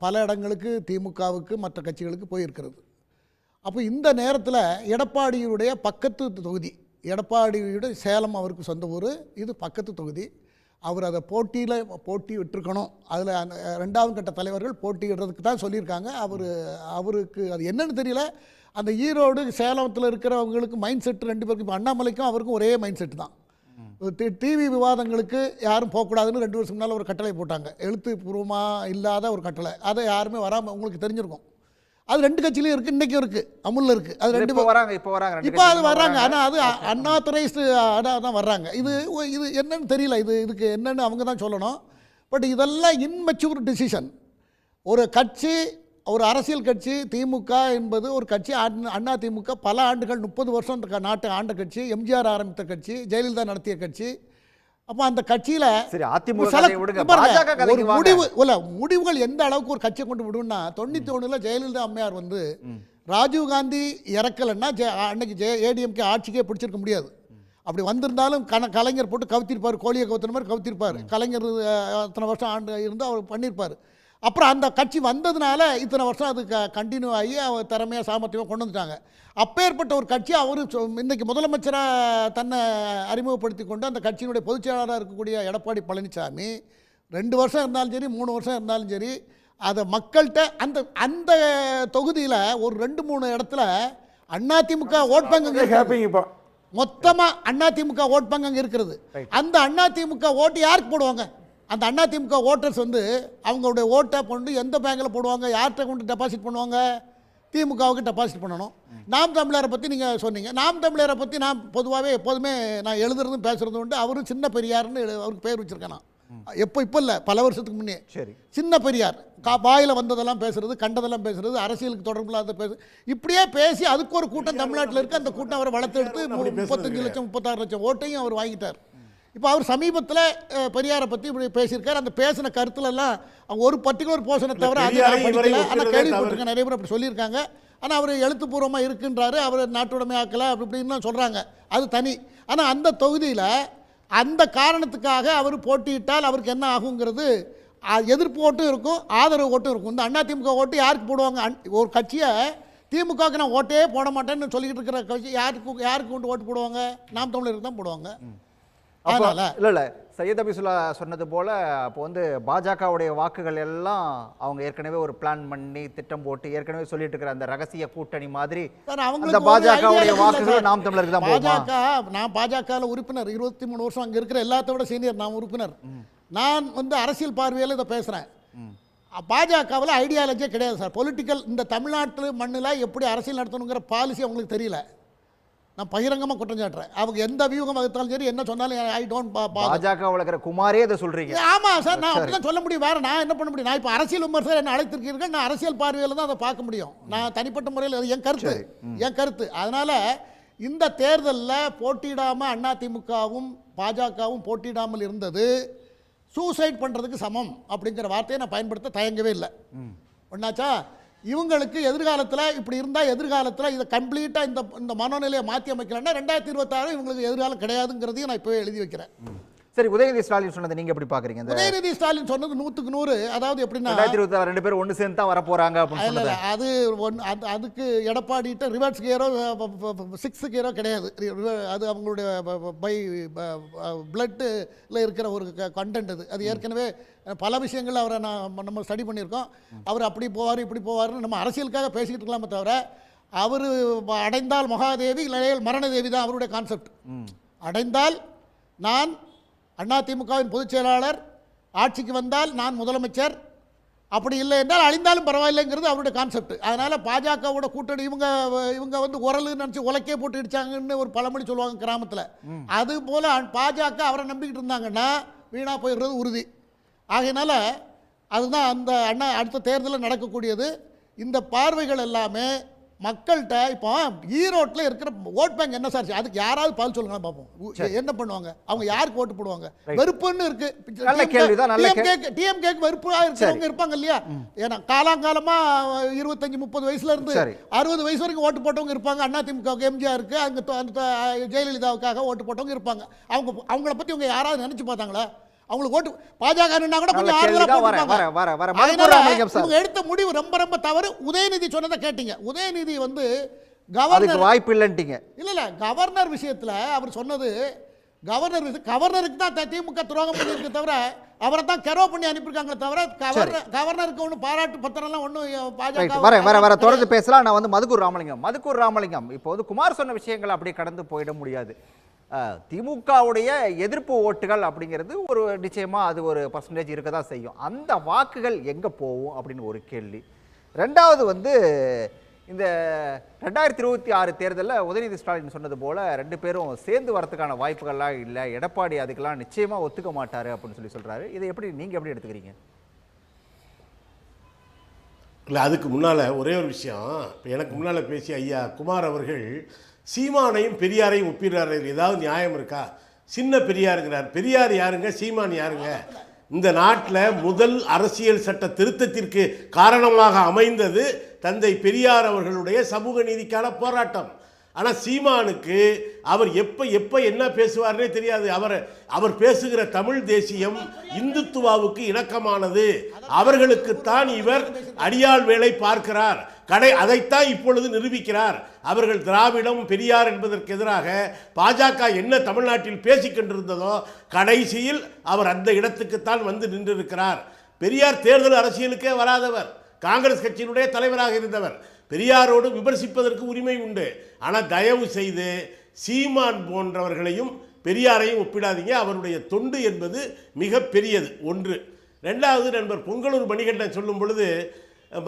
பல இடங்களுக்கு திமுகவுக்கு மற்ற கட்சிகளுக்கு போயிருக்கிறது. அப்போ இந்த நேரத்தில் எடப்பாடியுடைய பக்கத்து தொகுதி, எடப்பாடியுடைய சேலம் அவருக்கு சொந்த ஊர், இது பக்கத்து தொகுதி. அவர் அதை போட்டி விட்டுருக்கணும். அதில் 2வது கட்ட தலைவர்கள் போட்டியிடுறதுக்கு தான் சொல்லியிருக்காங்க. அவருக்கு அது என்னன்னு தெரியல. அந்த ஈரோடு சேலத்தில் இருக்கிறவங்களுக்கு மைண்ட் செட்டு 2 பேருக்கு, இப்போ அண்ணாமலைக்கும் அவருக்கும் ஒரே மைண்ட் செட்டு தான். டிவி விவாதங்களுக்கு யாரும் போகக்கூடாதுன்னு 2 வருஷம் முன்னால் ஒரு கட்டளை போட்டாங்க. எழுத்துப்பூர்வமாக இல்லாத ஒரு கட்டளை. அதை யாருமே வராமல் உங்களுக்கு தெரிஞ்சிருக்கும். அது 2 கட்சியிலையும் இருக்குது, இன்றைக்கும் இருக்குது, அமுலில் இருக்குது. அது 2 வராங்க. இப்போ அது வர்றாங்க. ஆனால் அது அன்ஆத்தரைஸ்டு தான் வர்றாங்க. இது என்னன்னு தெரியல. இதுக்கு என்னன்னு அவங்க தான் சொல்லணும். பட் இதெல்லாம் இன்மெச்சூர் டிசிஷன். ஒரு கட்சி, ஒரு அரசியல் கட்சி திமுக என்பது ஒரு கட்சி. அதிமுக பல ஆண்டுகள் 30 வருஷம் நாட்டை ஆண்ட கட்சி, எம்ஜிஆர் ஆரம்பித்த கட்சி, ஜெயலலிதா நடத்திய கட்சி. அப்போ அந்த கட்சியில் முடிவுகள் எந்த அளவுக்கு ஒரு கட்சியை கொண்டு விடுன்னா, 91 ஜெயலலிதா அம்மையார் ராஜீவ்காந்தி இறக்கலைன்னா அன்னைக்கு ஏடிஎம்கே ஆட்சிக்கே பிடிச்சிருக்க முடியாது. அப்படி வந்திருந்தாலும் கலைஞர் போட்டு கவுத்திருப்பார், கோழியை கவுத்தின மாதிரி கவுத்திருப்பார். கலைஞர் அத்தனை வருஷம் ஆண்டு இருந்து அவர் பண்ணியிருப்பார். அப்புறம் அந்த கட்சி வந்ததுனால இத்தனை வருஷம் அது கண்டினியூ ஆகி அவர் திறமையாக சாமர்த்தியமாக கொண்டு வந்துட்டாங்க. அப்பேற்பட்ட ஒரு கட்சி அவர் இன்றைக்கி முதலமைச்சராக தன்னை அறிமுகப்படுத்தி கொண்டு அந்த கட்சியினுடைய பொதுச் செயலாளராக இருக்கக்கூடிய எடப்பாடி பழனிசாமி 2 வருஷம் இருந்தாலும் சரி 3 வருஷம் இருந்தாலும் சரி அதை மக்கள்கிட்ட அந்த தொகுதியில் ஒரு 2-3 இடத்துல அதிமுக ஓட் பங்கு மொத்தமாக அதிமுக ஓட் பங்கு அங்கே இருக்கிறது. அந்த அதிமுக ஓட்டு யாருக்கு போடுவாங்க? அந்த அதிமுக ஓட்டர்ஸ் அவங்களுடைய ஓட்டை கொண்டு எந்த பேங்கில் போடுவாங்க, யார்கிட்ட கொண்டு டெபாசிட் பண்ணுவாங்க? திமுகவுக்கு டெபாசிட் பண்ணணும். நாம் தமிழரை பற்றி நீங்கள் சொன்னீங்க. நாம் தமிழரை பற்றி நான் பொதுவாகவே எப்போதுமே நான் எழுதுறதும் பேசுகிறது உண்டு. அவரும் சின்ன பெரியார்னு அவருக்கு பேர் வச்சுருக்கேன். நான் இப்போ இல்லை, பல வருஷத்துக்கு முன்னே. சரி, சின்ன பெரியார் வாயில் வந்ததெல்லாம் பேசுறது, கண்டதெல்லாம் பேசுறது, அரசியலுக்கு தொடர்பு இல்லாத இப்படியே பேசி அதுக்கு ஒரு கூட்டம் தமிழ்நாட்டில் இருக்குது. அந்த கூட்டம் அவரை வளர்த்தெடுத்து 35 லட்சம் 36 லட்சம் ஓட்டையும் அவர் வாங்கிட்டார். இப்போ அவர் சமீபத்தில் பெரியாரை பற்றி இப்படி பேசியிருக்கார். அந்த பேசின கருத்துலலாம் அவங்க ஒரு பர்டிகுலர் போர்ஷனை தவிர ஆனால் கேள்விப்பட்டிருக்கேன், நிறைய பேர் அப்படி சொல்லியிருக்காங்க. ஆனால் அவர் எழுத்துப்பூர்வமாக இருக்குன்றாரு, அவர் நாட்டுடைமை ஆக்கலை அப்படி இப்படின்லாம் சொல்கிறாங்க, அது தனி. ஆனால் அந்த தொகுதியில் அந்த காரணத்துக்காக அவர் போட்டியிட்டால் அவருக்கு என்ன ஆகுங்கிறது எதிர்ப்பு ஓட்டும் இருக்கும், ஆதரவு ஓட்டும் இருக்கும். இந்த அதிமுக ஓட்டு யாருக்கு போடுவாங்க? ஒரு கட்சியை திமுகவுக்கு நான் ஓட்டே போட மாட்டேன்னு சொல்லிக்கிட்டு இருக்கிற கட்சி யாருக்கு கொண்டு ஓட்டு போடுவாங்க? நாம் தமிழருக்கு தான் போடுவாங்க. இல்லை சையத் அபிசுல்லா சொன்னது போல அப்போ பாஜகவுடைய வாக்குகள் எல்லாம் அவங்க ஏற்கனவே ஒரு பிளான் பண்ணி திட்டம் போட்டு ஏற்கனவே சொல்லிட்டு இருக்கிற அந்த ரகசிய கூட்டணி மாதிரி பாஜகவுடைய வாக்குகள் நாம் தமிழருக்கு தான் போகும். நான் பாஜக உறுப்பினர் 23 வருஷம் அங்கே இருக்கிற எல்லாத்த விட சீனியர் நான் உறுப்பினர். நான் அரசியல் பார்வையில் இதை பேசுகிறேன். பாஜகவில் ஐடியாலஜியே கிடையாது சார். பொலிட்டிக்கல் இந்த தமிழ்நாட்டு மண்ணில் எப்படி அரசியல் நடத்தணுங்கிற பாலிசி அவங்களுக்கு தெரியல. நான் பகிரங்கமாக குற்றம் சாட்டுறேன். அவங்க எந்த வியூகம் வகுத்தாலும் சரி என்ன சொன்னாலும் ஐ டோன்ட் பாஜக வளர்க்குற குமாரே அதை சொல்கிறீங்க. ஆமாம் சார், நான் அப்படி தான் சொல்ல முடியும். வேறு நான் என்ன பண்ண முடியும்? நான் இப்போ அரசியல் விமர்சகர் என்ன அழைத்திருக்கீர்கள், நான் அரசியல் பார்வையில் தான் அதை பார்க்க முடியும். நான் தனிப்பட்ட முறையில் அது என் கருத்து. அதனால் இந்த தேர்தலில் போட்டியிடாமல் அதிமுகவும் பாஜகவும் போட்டியிடாமல் இருந்தது சூசைட் பண்ணுறதுக்கு சமம் அப்படிங்கிற வார்த்தையை நான் பயன்படுத்த தயங்கவே இல்லை. ஒன்றாச்சா, இவங்களுக்கு எதிர்காலத்தில் இப்படி இருந்தால் எதிர்காலத்தில் இதை கம்ப்ளீட்டாக இந்த மனோநிலையை மாற்றி அமைக்கலன்னா 2026 இவங்களுக்கு எதிர்காலம் கிடையாதுங்கிறதையும் நான் இப்போவே எழுதி வைக்கிறேன். சரி, உதயநிதி ஸ்டாலின் சொன்னதை நீங்க எப்படி பாக்குறீங்க? உதயநிதி ஸ்டாலின் சொன்னது 100க்கு 100. அதாவது எப்படின்னா 2026 ரெண்டு பேரும் ஒன்று சேர்ந்து தான் வர போறாங்க அப்படின்னு சொன்னது. அதுக்கு எடப்பாடிட்ட ரிவர்ஸ் கியரோ 6 கியரோ கிடையாது. அது அவங்களுடைய பை பிளட்டில் இருக்கிற ஒரு கண்டென்ட். அது ஏற்கனவே பல விஷயங்கள் அவரை நம்ம ஸ்டடி பண்ணியிருக்கோம். அவர் அப்படி போவார் இப்படி போவார்னு நம்ம அரசியலுக்காக பேசிக்கிட்டு இருக்கலாமே தவிர, அவர் அடைந்தால் மகாதேவி இல்லையில் மரணதேவி தான் அவருடைய கான்செப்ட். அடைந்தால் நான் அதிமுகவின் பொதுச் செயலாளர், ஆட்சிக்கு வந்தால் நான் முதலமைச்சர், அப்படி இல்லை என்றால் அழிந்தாலும் பரவாயில்லைங்கிறது அவருடைய கான்செப்ட். அதனால் பாஜகவோட கூட்டணி இவங்க வந்து உரலுன்னு நினச்சி உலக்கே போட்டு இடிச்சாங்கன்னு ஒரு பழமொழி சொல்லுவாங்க கிராமத்தில். அது போல் பாஜக அவரை நம்பிக்கிட்டு இருந்தாங்கன்னா வீணாக போயிடுறது உறுதி. ஆகையினால அதுதான் அந்த அடுத்த தேர்தலில் நடக்கக்கூடியது. இந்த பார்வைகள் எல்லாமே மக்கள்கிட்ட இப்போ ஈரோட்டில் இருக்கிற ஓட் பேங்க் என்ன சார், அதுக்கு யாராவது பதில் சொல்லுங்க பார்ப்போம். என்ன பண்ணுவாங்க அவங்க, யாருக்கு ஓட்டு போடுவாங்க? வெறுப்புன்னு இருக்கு. டிஎம்கேக்கு வெறுப்பாக இருக்கிறவங்க இருப்பாங்க இல்லையா? ஏன்னா காலங்காலமா 25-30 வயசுல இருந்து 60 வயசு வரைக்கும் ஓட்டு போட்டவங்க இருப்பாங்க. அதிமுக எம்ஜிஆர் இருக்கு, அங்கே ஜெயலலிதாவுக்காக ஓட்டு போட்டவங்க இருப்பாங்க. அவங்கள பத்தி அவங்க யாராவது நினைச்சு பார்த்தாங்களா? அவங்களுக்கு ஓட்டு பாஜக கூட கொஞ்சம் ஆறுதலா எடுத்த முடிவு ரொம்ப ரொம்ப தவறு. உதயநிதி சொன்னதை கேட்டீங்க. உதயநிதி வந்து கவர்னர் வாய்ப்பு இல்லைன்ட்டீங்க. இல்ல கவர்னர் விஷயத்துல அவர் சொன்னது, கவர்னருக்கு தான் திமுக துரோகம் பண்ணியிருக்கு தவிர அவரை தான் கெரோ பண்ணி அனுப்பியிருக்காங்க தவிர கவர்னருக்கு ஒன்றும் பாராட்டு பத்திரம்லாம் ஒன்றும் பாஜக வர தொடர்ந்து பேசலாம். நான் வந்து மதுக்கூர் ராமலிங்கம் இப்போ வந்து குமார் சொன்ன விஷயங்கள் அப்படியே கடந்து போயிட முடியாது. திமுகவுடைய எதிர்ப்பு ஓட்டுகள் அப்படிங்கிறது ஒரு நிச்சயமாக அது ஒரு பர்சன்டேஜ் இருக்க தான் செய்யும். அந்த வாக்குகள் எங்கே போகும் அப்படின்னு ஒரு கேள்வி. ரெண்டாவது வந்து இந்த 2026 தேர்தலில் உதயநிதி ஸ்டாலின் சொன்னது போல் ரெண்டு பேரும் சேர்ந்து வரதுக்கான வாய்ப்புகள்லாம் இல்லை, எடப்பாடி அதுக்கெல்லாம் நிச்சயமாக ஒத்துக்க மாட்டார் அப்படின்னு சொல்கிறாரு. இதை எப்படி நீங்கள் எப்படி எடுத்துக்கிறீங்க? இல்லை, அதுக்கு முன்னால் ஒரே ஒரு விஷயம். இப்போ எனக்கு முன்னால் பேசிய ஐயா குமார் அவர்கள் சீமானையும் பெரியாரையும் ஒப்பிடுறாரு. ஏதாவது நியாயம் இருக்கா? சின்ன பெரியாருங்கிறார். பெரியார் யாருங்க, சீமான் யாருங்க? இந்த நாட்டில் முதல் அரசியல் சட்ட திருத்தத்திற்கு காரணமாக அமைந்தது தந்தை பெரியார் அவர்களுடைய சமூக நீதிக்கான போராட்டம். ஆனால் சீமானுக்கு அவர் எப்போ என்ன பேசுவார்னே தெரியாது. அவர் பேசுகிற தமிழ் தேசியம் இந்துத்துவாவுக்கு இணக்கமானது. அவர்களுக்குத்தான் இவர் அடியாள் வேலை பார்க்கிறார். அதைத்தான் இப்பொழுது நிரூபிக்கிறார். அவர்கள் திராவிடம் பெரியார் என்பதற்கு எதிராக பாஜக என்ன தமிழ்நாட்டில் பேசிக்கொண்டிருந்ததோ கடைசியில் அவர் அந்த இடத்துக்குத்தான் வந்து நின்றிருக்கிறார். பெரியார் தேர்தல் அரசியலுக்கே வராதவர், காங்கிரஸ் கட்சியினுடைய தலைவராக இருந்தவர். பெரியாரோடு விமர்சிப்பதற்கு உரிமை உண்டு. ஆனால் தயவு செய்து சீமான் போன்றவர்களையும் பெரியாரையும் ஒப்பிடாதீங்க. அவருடைய தொண்டு என்பது மிக பெரியது. ஒன்று. ரெண்டாவது, நண்பர் பொங்கலூர் மணிகண்டன் சொல்லும் பொழுது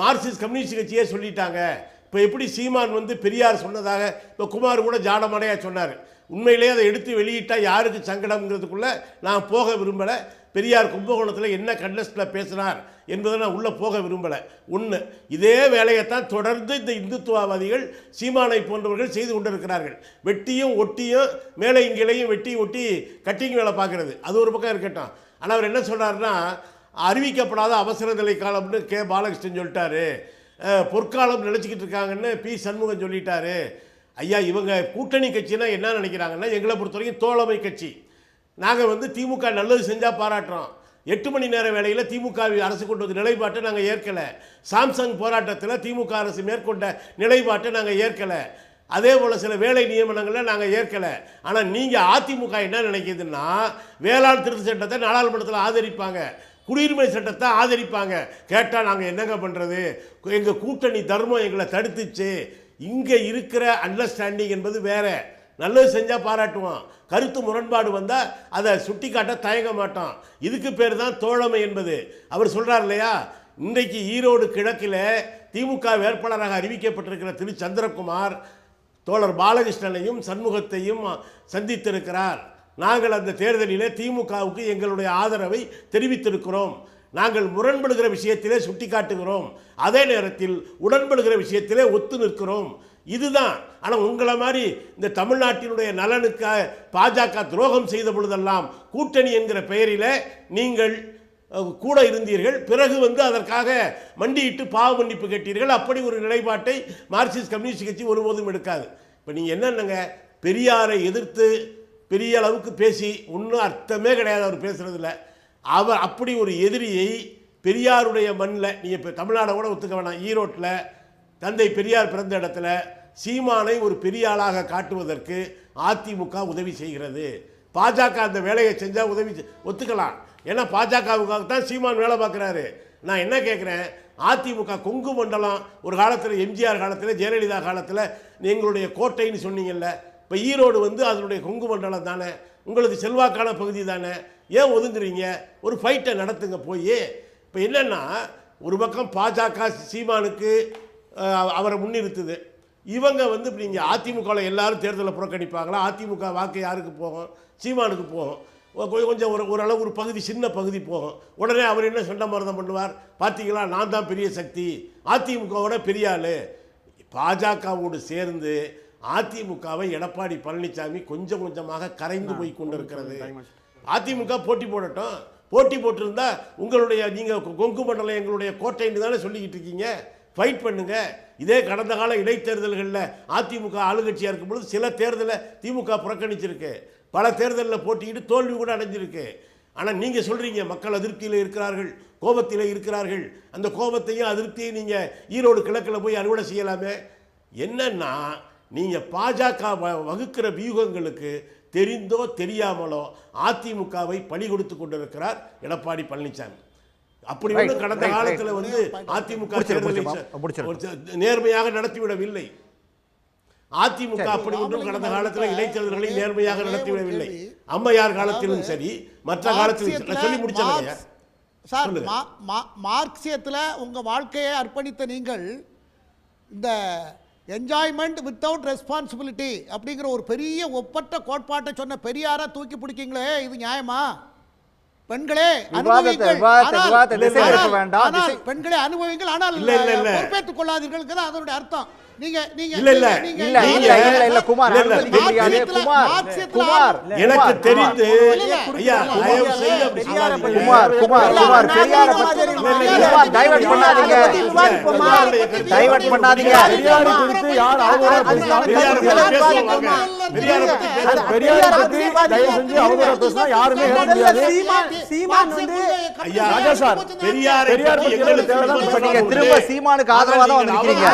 மார்க்சிஸ்ட் கம்யூனிஸ்ட் கட்சியே சொல்லிட்டாங்க. இப்போ எப்படி சீமான் வந்து பெரியார் சொன்னதாக இப்போ குமார் கூட ஜாடமடையாக சொன்னார். உண்மையிலே அதை எடுத்து வெளியிட்டால் யாருக்கு சங்கடம்ங்கிறதுக்குள்ளே நான் போக விரும்பலை. பெரியார் கும்பகோணத்தில் என்ன கண்டஸ்டில் பேசினார் என்பதை நான் உள்ளே போக விரும்பலை. ஒன்று. இதே வேலையைத்தான் தொடர்ந்து இந்த இந்துத்துவவாதிகள் சீமானை போன்றவர்கள் செய்து கொண்டிருக்கிறார்கள். வெட்டியும் ஒட்டியும் மேலே இங்கேயும் வெட்டி ஒட்டி கட்டிங் வேலை பார்க்குறது அது ஒரு பக்கம் இருக்கட்டும். ஆனால் அவர் என்ன சொல்கிறாருன்னா, அறிவிக்கப்படாத அவசர நிலை காலம்னு கே பாலகிருஷ்ணன் சொல்லிட்டாரு, பொற்காலம் நினச்சிக்கிட்டு இருக்காங்கன்னு பி சண்முகம் சொல்லிட்டாரு. ஐயா, இவங்க கூட்டணி கட்சினா என்ன நினைக்கிறாங்கன்னா, எங்களை பொறுத்த வரைக்கும் தோழமை கட்சி. நாங்கள் வந்து திமுக நல்லது செஞ்சால் பாராட்டுறோம். 8 மணி நேர வேளையில் திமுக அரசு கொண்டு வந்த நிலைப்பாட்டை நாங்கள் ஏற்கலை. சாம்சங் போராட்டத்தில் திமுக அரசு மேற்கொண்ட நிலைப்பாட்டை நாங்கள் ஏற்கலை. அதே போல் சில வேலை நியமனங்களை நாங்கள் ஏற்கலை. ஆனால் நீங்கள் அதிமுக என்ன நினைக்கிதுன்னா, வேளாண் திருத்த சட்டத்தை நாடாளுமன்றத்தில் ஆதரிப்பாங்க, குடியுரிமை சட்டத்தை ஆதரிப்பாங்க. கேட்டால் நாங்கள் என்னங்க பண்ணுறது, எங்கள் கூட்டணி தர்மம் எங்களை தடுத்துச்சு. இங்கே இருக்கிற அண்டர்ஸ்டாண்டிங் என்பது வேற. நல்லது செஞ்சால் பாராட்டுவோம், கருத்து முரண்பாடு வந்தால் அதை சுட்டி காட்ட தயங்க மாட்டோம். இதுக்கு பேர் தான் தோழமை என்பது. அவர் சொல்கிறார் இல்லையா, இன்றைக்கு ஈரோடு கிழக்கில் திமுக வேட்பாளராக அறிவிக்கப்பட்டிருக்கிற திரு சந்திரகுமார் தோழர் பாலகிருஷ்ணனையும் சண்முகத்தையும் சந்தித்திருக்கிறார். நாங்கள் அந்த தேர்தலிலே திமுகவுக்கு எங்களுடைய ஆதரவை தெரிவித்திருக்கிறோம். நாங்கள் முரண்படுகிற விஷயத்திலே சுட்டி காட்டுகிறோம், அதே நேரத்தில் உடன்படுகிற விஷயத்திலே ஒத்து நிற்கிறோம். இதுதான். ஆனால் உங்களை மாதிரி இந்த தமிழ்நாட்டினுடைய நலனுக்காக பாஜக துரோகம் செய்த பொழுதெல்லாம் கூட்டணி என்கிற பெயரில் நீங்கள் கூட இருந்தீர்கள். பிறகு அதற்காக மண்டியிட்டு பாவ மன்னிப்பு கேட்டீர்கள். அப்படி ஒரு நிலைப்பாட்டை மார்க்சிஸ்ட் கம்யூனிஸ்ட் கட்சி ஒருபோதும் எடுக்காது. இப்போ நீங்கள் என்னங்க பெரியாரை எதிர்த்து பெரிய அளவுக்கு பேசி ஒன்றும் அர்த்தமே கிடையாது. அவர் பேசுகிறதில்ல. அவர் அப்படி ஒரு எதிரியை பெரியாருடைய மண்ணில் நீங்கள் இப்போ தமிழ்நாடை கூட ஒத்துக்க வேணாம், ஈரோட்டில் தந்தை பெரியார் பிறந்த இடத்துல சீமானை ஒரு பெரிய ஆளாக காட்டுவதற்கு அதிமுக உதவி செய்கிறது. பாஜக அந்த வேலையை செஞ்சால் உதவி ஒத்துக்கலாம். ஏன்னா பாஜகவுக்காக தான் சீமான் வேலை பார்க்குறாரு. நான் என்ன கேட்குறேன், அதிமுக கொங்கு மண்டலம் ஒரு காலத்தில் எம்ஜிஆர் காலத்தில் ஜெயலலிதா காலத்தில் எங்களுடைய கோட்டைன்னு சொன்னீங்கல்ல, இப்போ ஈரோடு அதனுடைய கொங்கு மண்டலம் தானே, உங்களுக்கு செல்வாக்கான பகுதி தானே, ஏன் ஒதுங்குறீங்க? ஒரு ஃபைட்டை நடத்துங்க போய். இப்போ என்னென்னா ஒரு பக்கம் பாஜக சீமானுக்கு அவரை முன்னிறுத்துது. இவங்க இப்போ நீங்கள் அதிமுகவில் எல்லாரும் தேர்தலை புறக்கணிப்பாங்களா? அதிமுக வாக்கு யாருக்கு போகும்? சீமானுக்கு போகும். கொஞ்சம் ஓரளவு ஒரு பகுதி, சின்ன பகுதி போகும். உடனே அவர் என்ன சண்டை மரணம் பண்ணுவார்? பார்த்தீங்களா, நான் தான் பெரிய சக்தி, அதிமுகவோட பெரிய ஆள். பாஜகவோடு சேர்ந்து அதிமுகவை எடப்பாடி பழனிசாமி கொஞ்சம் கொஞ்சமாக கரைந்து போய் கொண்டிருக்கிறது. அதிமுக போட்டி போடட்டும். போட்டி போட்டிருந்தா உங்களுடைய நீங்கள் கொங்கு மண்டலம் எங்களுடைய கோட்டைன்னு தானே சொல்லிக்கிட்டு இருக்கீங்க. ஃபைட் பண்ணுங்க. இதே கடந்த கால இடைத்தேர்தல்களில் அதிமுக ஆளுங்கட்சியாக இருக்கும்பொழுது சில தேர்தலை திமுக புறக்கணிச்சிருக்கு, பல தேர்தலில் போட்டியிட்டு தோல்வி கூட அடைஞ்சிருக்கு. ஆனால் நீங்கள் சொல்கிறீங்க மக்கள் அதிருப்தியில் இருக்கிறார்கள், கோபத்தில் இருக்கிறார்கள். அந்த கோபத்தையும் அதிருப்தியையும் நீங்கள் ஈரோடு கிழக்கில் போய் அறுவடை செய்யலாமே. என்னன்னா நீங்கள் பாஜக வகுக்கிற வியூகங்களுக்கு தெரிந்தோ தெரியாமலோ அதிமுகவை பலி கொடுத்து கொண்டிருக்கிறார் எடப்பாடி பழனிசாமி. அப்படி கடந்த காலத்தில் அதிமுக நேர்மையாக நடத்திவிடவில்லை. அதிமுக அப்படி ஒன்றும் கடந்த காலத்தில் இடைத்தேர்தல்களை நேர்மையாக நடத்திவிடவில்லை. அம்மையார் காலத்திலும் சரி, மற்ற காலத்திலும். சொல்லி முடிச்சாங்க சார். மார்க்சியத்தில் உங்க வாழ்க்கையை அர்ப்பணித்த நீங்கள் இந்த என்ஜாய்மெண்ட் வித்தவுட் ரெஸ்பான்சிபிலிட்டி அப்படிங்கிற ஒரு பெரிய ஒப்பற்ற கோட்பாட்டை சொன்ன பெரியாரை தூக்கி பிடிக்கீங்களே, இது நியாயமா? பெண்களே அனுபவிங்கள், பெண்களே அனுபவிங்கள், ஆனால் பொறுப்பேற்றுக் கொள்ளாதீர்கள். அதனுடைய அர்த்தம். எனக்கு தெரிந்து திரும்ப சீமானுக்கு ஆதரவாக தான் வந்திருக்கீங்க.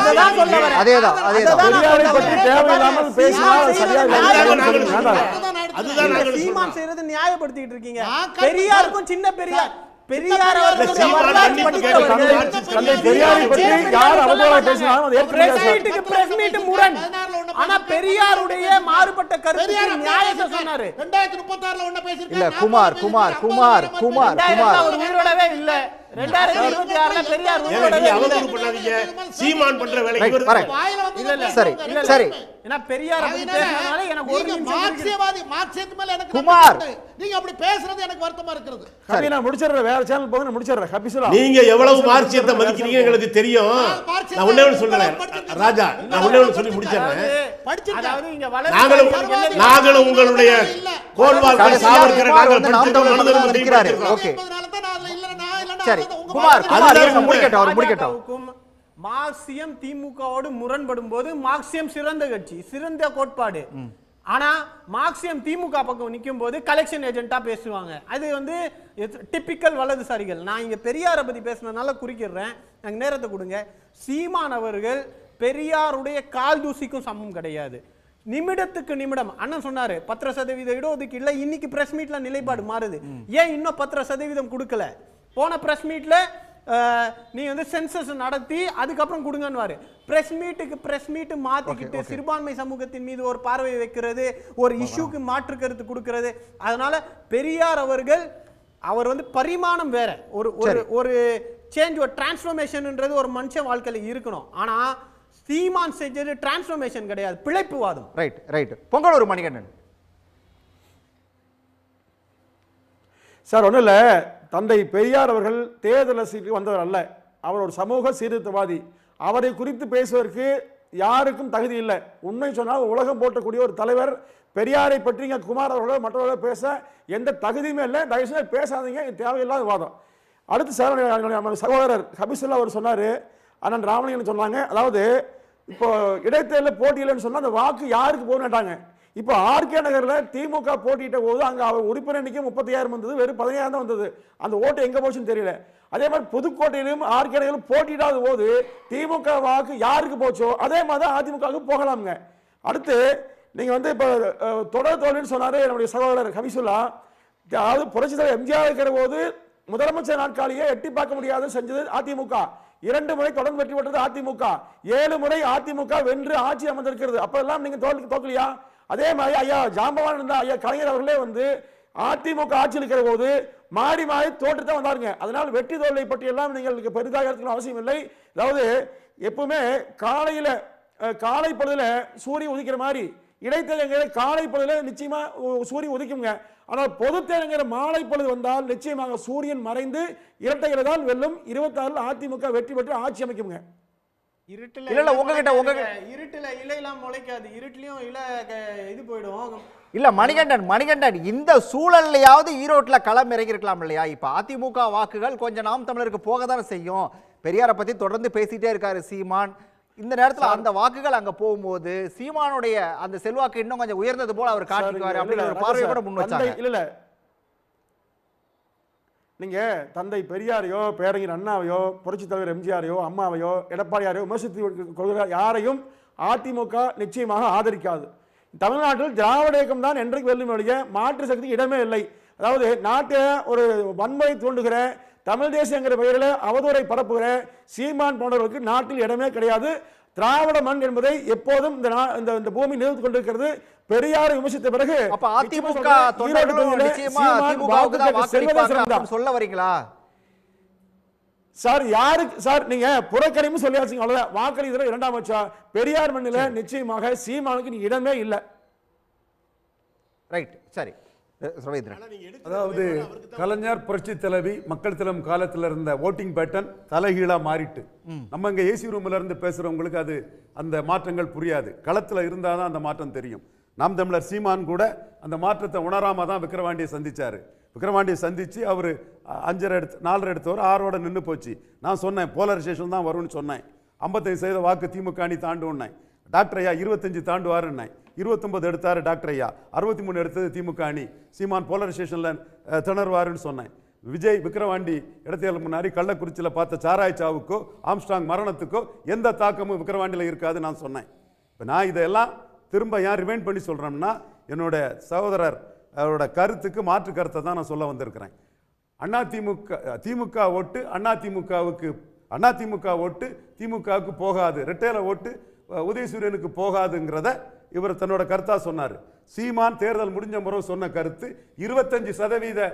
சீமான் செய்யறது நியாயப்படுத்திட்டு இருக்கீங்க. பெரியாருக்கும் சின்ன பெரியார் பெரியாருடைய மாறுபட்ட கருத்து நியாயத்தை சொன்னாரு. 2036 குமார் குமார் குமார் குமார் அவர் உயிரோடவே இல்ல. 2026 பெரியார் சீமான் பண்ற வேலை சரி சரி. ஏன்னா பெரியார் பேசுறதுனால எனக்கு ஒரு மார்க்சியத்து மேல எனக்கு குமார் நீங்க அப்படி பேசுறது எனக்கு வருத்தமா இருக்குது. ஹபி நான் முடிச்சறேன், வேற சேனல் போங்க, நான் முடிச்சறேன். ஹபி சொல்லுங்க, நீங்க எவ்வளவு மார்க்சியத்தை மதிக்கிறீங்க எங்களுக்கு தெரியும். நான் ஒண்ணே ஒன்னு சொல்றேன் ராஜா, நான் ஒண்ணே ஒன்னு சொல்லி முடிச்சறேன். அதாவது இங்க நாங்களும் உங்களுடைய கோல்வால்கர் சாவர்கர் நாங்கள் நிற்கிறாரு. ஓகே சரி குமார் குமார் முடிக்கட்டும், அவர் முடிக்கட்டும். மார்க்சியம் திமுகவோடு முரண்படும் போது மார்க்சியம் சிறந்த கட்சி, சிறந்த கோட்பாடு. ஆனா மார்க்சியம் திமுக பக்கம் நிற்கும் போது கலெக்ஷன் ஏஜென்ட்டா பேசுவாங்க. அது டிப்பிக்கல் வலதுசாரிகள். நான் இங்க பெரியாரை பத்தி பேசுனதுனால குறிக்கிறேன், எனக்கு நேரத்தை கொடுங்க. சீமான் அவர்கள் பெரியாருடைய கால் தூசிக்கும் சமம் கிடையாது. நிமிடத்துக்கு நிமிடம் அண்ணன் சொன்னாரு 10% இடஒதுக்கீடுல இன்னைக்கு பிரஸ் மீட்ல நிலைப்பாடு மாறுது. ஏன் இன்னும் 10% கொடுக்கல? போன பிரஸ் மீட்ல நீ சென்சஸ் நடத்தி அதுக்கப்புறம் கொடுங்கன்னு பிரஸ் மீட் மாத்திக்கிட்டு சிறுபான்மை சமூகத்தின் மீது ஒரு பார்வை வைக்கிறது, ஒரு இஷ்யூக்கு மாற்று கருத்து கொடுக்கிறது. அதனால பெரியார் அவர்கள் அவர் பரிமாணம் வேற. ஒரு சேஞ்ச், ஒரு டிரான்ஸ்ஃபர்மேஷன்ன்றது ஒரு மனுஷன் வாழ்க்கையில இருக்கணும். ஆனா சீமான் செஞ்சது டிரான்ஸ்ஃபர்மேஷன் கிடையாது, பிழைப்புவாதம். Right right. Pongalur Manikandan sir, ஒன்றும் இல்லை, தந்தை பெரியார் அவர்கள் தேர்தல் அரசியலுக்கு வந்தவர் அல்ல. அவர் ஒரு சமூக சீர்திருத்தவாதி. அவரை குறித்து பேசுவதற்கு யாருக்கும் தகுதி இல்லை. உண்மை சொன்னால் உலகம் போட்டக்கூடிய ஒரு தலைவர் பெரியாரை பற்றி இங்கே குமார் அவர்களோ மற்றவர்களோ பேச எந்த தகுதியுமே இல்லை. தயவுசெய்து பேசாதீங்க, தேவையில்லாத வாதம். அடுத்து சார் நம்ம சகோதரர் ஹபீசுல்லா அவர் சொன்னார், அண்ணன் ராமலிங்கன் சொன்னாங்க, அதாவது இப்போ இடைத்தேர்தலில் போட்டியில்லைன்னு சொன்னால் அந்த வாக்கு யாருக்கு போகணுட்டாங்க. இப்போ ஆர்கே நகரில் திமுக போட்டியிட்ட போது அங்கே அவர் உறுப்பினர் எண்ணிக்கை 30,000 வந்தது, வெறும் 15,000 தான் வந்தது. அந்த ஓட்டு எங்கே போச்சுன்னு தெரியல. அதே மாதிரி புதுக்கோட்டையிலும் ஆர்கே நகரிலும் போட்டியிடாத போது திமுக வாக்கு யாருக்கு போச்சோ அதே மாதிரி தான் அதிமுகவுக்கு போகலாமுங்க. அடுத்து நீங்கள் வந்து இப்போ தொடர் தோல்வின்னு சொன்னார் என்னுடைய சகோதரர் ஹபீசுல்லா. அதாவது புரட்சி தலைவர் எம்ஜிஆர் இருக்கிற போது முதலமைச்சர் நாட்காலியே எட்டி பார்க்க முடியாத செஞ்சது அதிமுக. 2 முறை தொடர்ந்து வெற்றி பெற்றது அதிமுக. 7 முறை அதிமுக வென்று ஆட்சி அமர்ந்திருக்கிறது. அப்பெல்லாம் நீங்க தோக்கலையா? அதே மாதிரி ஐயா ஜாம்பவான் இருந்தா ஐயா கலைஞர் அவர்களே வந்து அதிமுக ஆட்சியில் இருக்கிற போது மாறி மாறி தோற்றுதான் வந்தாருங்க. அதனால் வெற்றி தோல்வியை பற்றி எல்லாம் நீங்கள் பெரிதாக எடுத்துக்கணும் அவசியம் இல்லை. அதாவது எப்பவுமே காலை பொழுதுல சூரியன் உதிக்கிற மாதிரி இடைத்தேர்தல் காலை பொழுதுல நிச்சயமா சூரியன் உதிக்குங்க. ஆனால் பொது தேர்தல் மாலை பொழுது வந்தால் நிச்சயமாக சூரியன் மறைந்து இரட்டைகிறதால் வெல்லும். 26 அதிமுக வெற்றி பெற்று ஆட்சி அமைக்குங்க. இல்ல இருட்டுல இலையெல்லாம் முளைக்காது, இருட்டுலயும் இலை இது போயிடும். இல்ல மணிகண்டன் இந்த சூழல்லையாவது ஈரோட்டுல களம் இறங்கி இருக்கலாம் இல்லையா? இப்ப அதிமுக வாக்குகள் கொஞ்சம் நாம் தமிழருக்கு போக தானே செய்யும். பெரியாரை பத்தி தொடர்ந்து பேசிட்டே இருக்காரு சீமான். இந்த நேரத்தில் அந்த வாக்குகள் அங்க போகும்போது சீமானுடைய அந்த செல்வாக்கு இன்னும் கொஞ்சம் உயர்ந்தது போல அவர் காட்டிக்குவாரு அப்படிங்கிற ஒரு பார்வையை கூட முன் வச்சாங்க. இல்ல நீங்க தந்தை பெரியாரையோ பேரறிஞர் அண்ணாவையோ புரட்சி தலைவர் எம்ஜிஆரையோ அம்மாவையோ எடப்பாடியாரையோ விமர்சித்து யாரையும் அதிமுக நிச்சயமாக ஆதரிக்காது. தமிழ்நாட்டில் திராவிட இயக்கம் தான் என்றைக்கு வெல்லும் ஒழிய மாற்று சக்திக்கு இடமே இல்லை. அதாவது நாட்டை ஒரு வன்முறை தூண்டுகிற தமிழ் தேசியங்கிற பெயரில் அவதூறை பரப்புகிற சீமான் போன்றவர்களுக்கு நாட்டில் இடமே கிடையாது. திராவிட மண் என்பதை எப்போதும் இந்த பூமி நிறுத்திக் கொண்டிருக்கிறது. பெரியாரை விமர்சித்த பிறகு சொல்ல வரீங்களா சார்? யாருக்கு சார் நீங்க புறக்கணிப்பு சொல்லியாச்சு, அவ்வளவுதான். வாக்களித்தல 2ஆம் பட்சம் பெரியார் மண்ணில நிச்சயமாக சீமானுக்கு நீ இடமே இல்லை. ரைட், சரி. அதாவது கலைஞர் புரட்சி தலைவி மக்கள் திலம் காலத்தில் இருந்த ஓட்டிங் பேட்டர்ன் தலைகீழா மாறிட்டு நம்ம இங்க ஏசி ரூம்ல இருந்து பேசுறவங்களுக்கு அது அந்த மாற்றங்கள் புரியாது. களத்துல இருந்தாதான் அந்த மாற்றம் தெரியும். நாம் தமிழர் சீமான் கூட அந்த மாற்றத்தை உணராம தான் விக்கிரவாண்டியை சந்திச்சாரு. விக்கிரவாண்டியை சந்திச்சு அவர் 4.5 எடுத்தவர் 6ஓட நின்று போச்சு. நான் சொன்னேன் போலரைசேஷன் தான் வரும்னு சொன்னேன். 55% வாக்கு திமுக அணி தாண்டுன்னேன். டாக்டர் ஐயா 25 தாண்டுவாருன்னேன். 29 எடுத்தாரு டாக்டர் ஐயா, 63 எடுத்தது திமுக அணி. சீமான் போலரைசேஷன்ல திணறுவாருன்னு சொன்னேன். விஜய் விக்கிரவாண்டி இடத்தேர்தல் முன்னாடி கள்ளக்குறிச்சியில் பார்த்த சாராய் சாவுக்கோ ஆம்ஸ்ட்ராங் மரணத்துக்கோ எந்த தாக்கமும் விக்கிரவாண்டியில் இருக்காது நான் சொன்னேன். இப்போ நான் இதெல்லாம் திரும்ப ஏன் ரிமைண்ட் பண்ணி சொல்கிறேன்னா என்னோட சகோதரர் அவரோட கருத்துக்கு மாற்று கருத்தை தான் நான் சொல்ல வந்திருக்கிறேன். திமுக ஓட்டு அதிமுக ஓட்டு திமுகவுக்கு போகாது, ரெட்டையில ஓட்டு உதயசூரியனுக்கு போகாதுங்கிறத இவர் தன்னோட கருத்தா சொன்னார். சீமான் தேர்தல் முடிஞ்ச முறை சொன்ன கருத்து 25%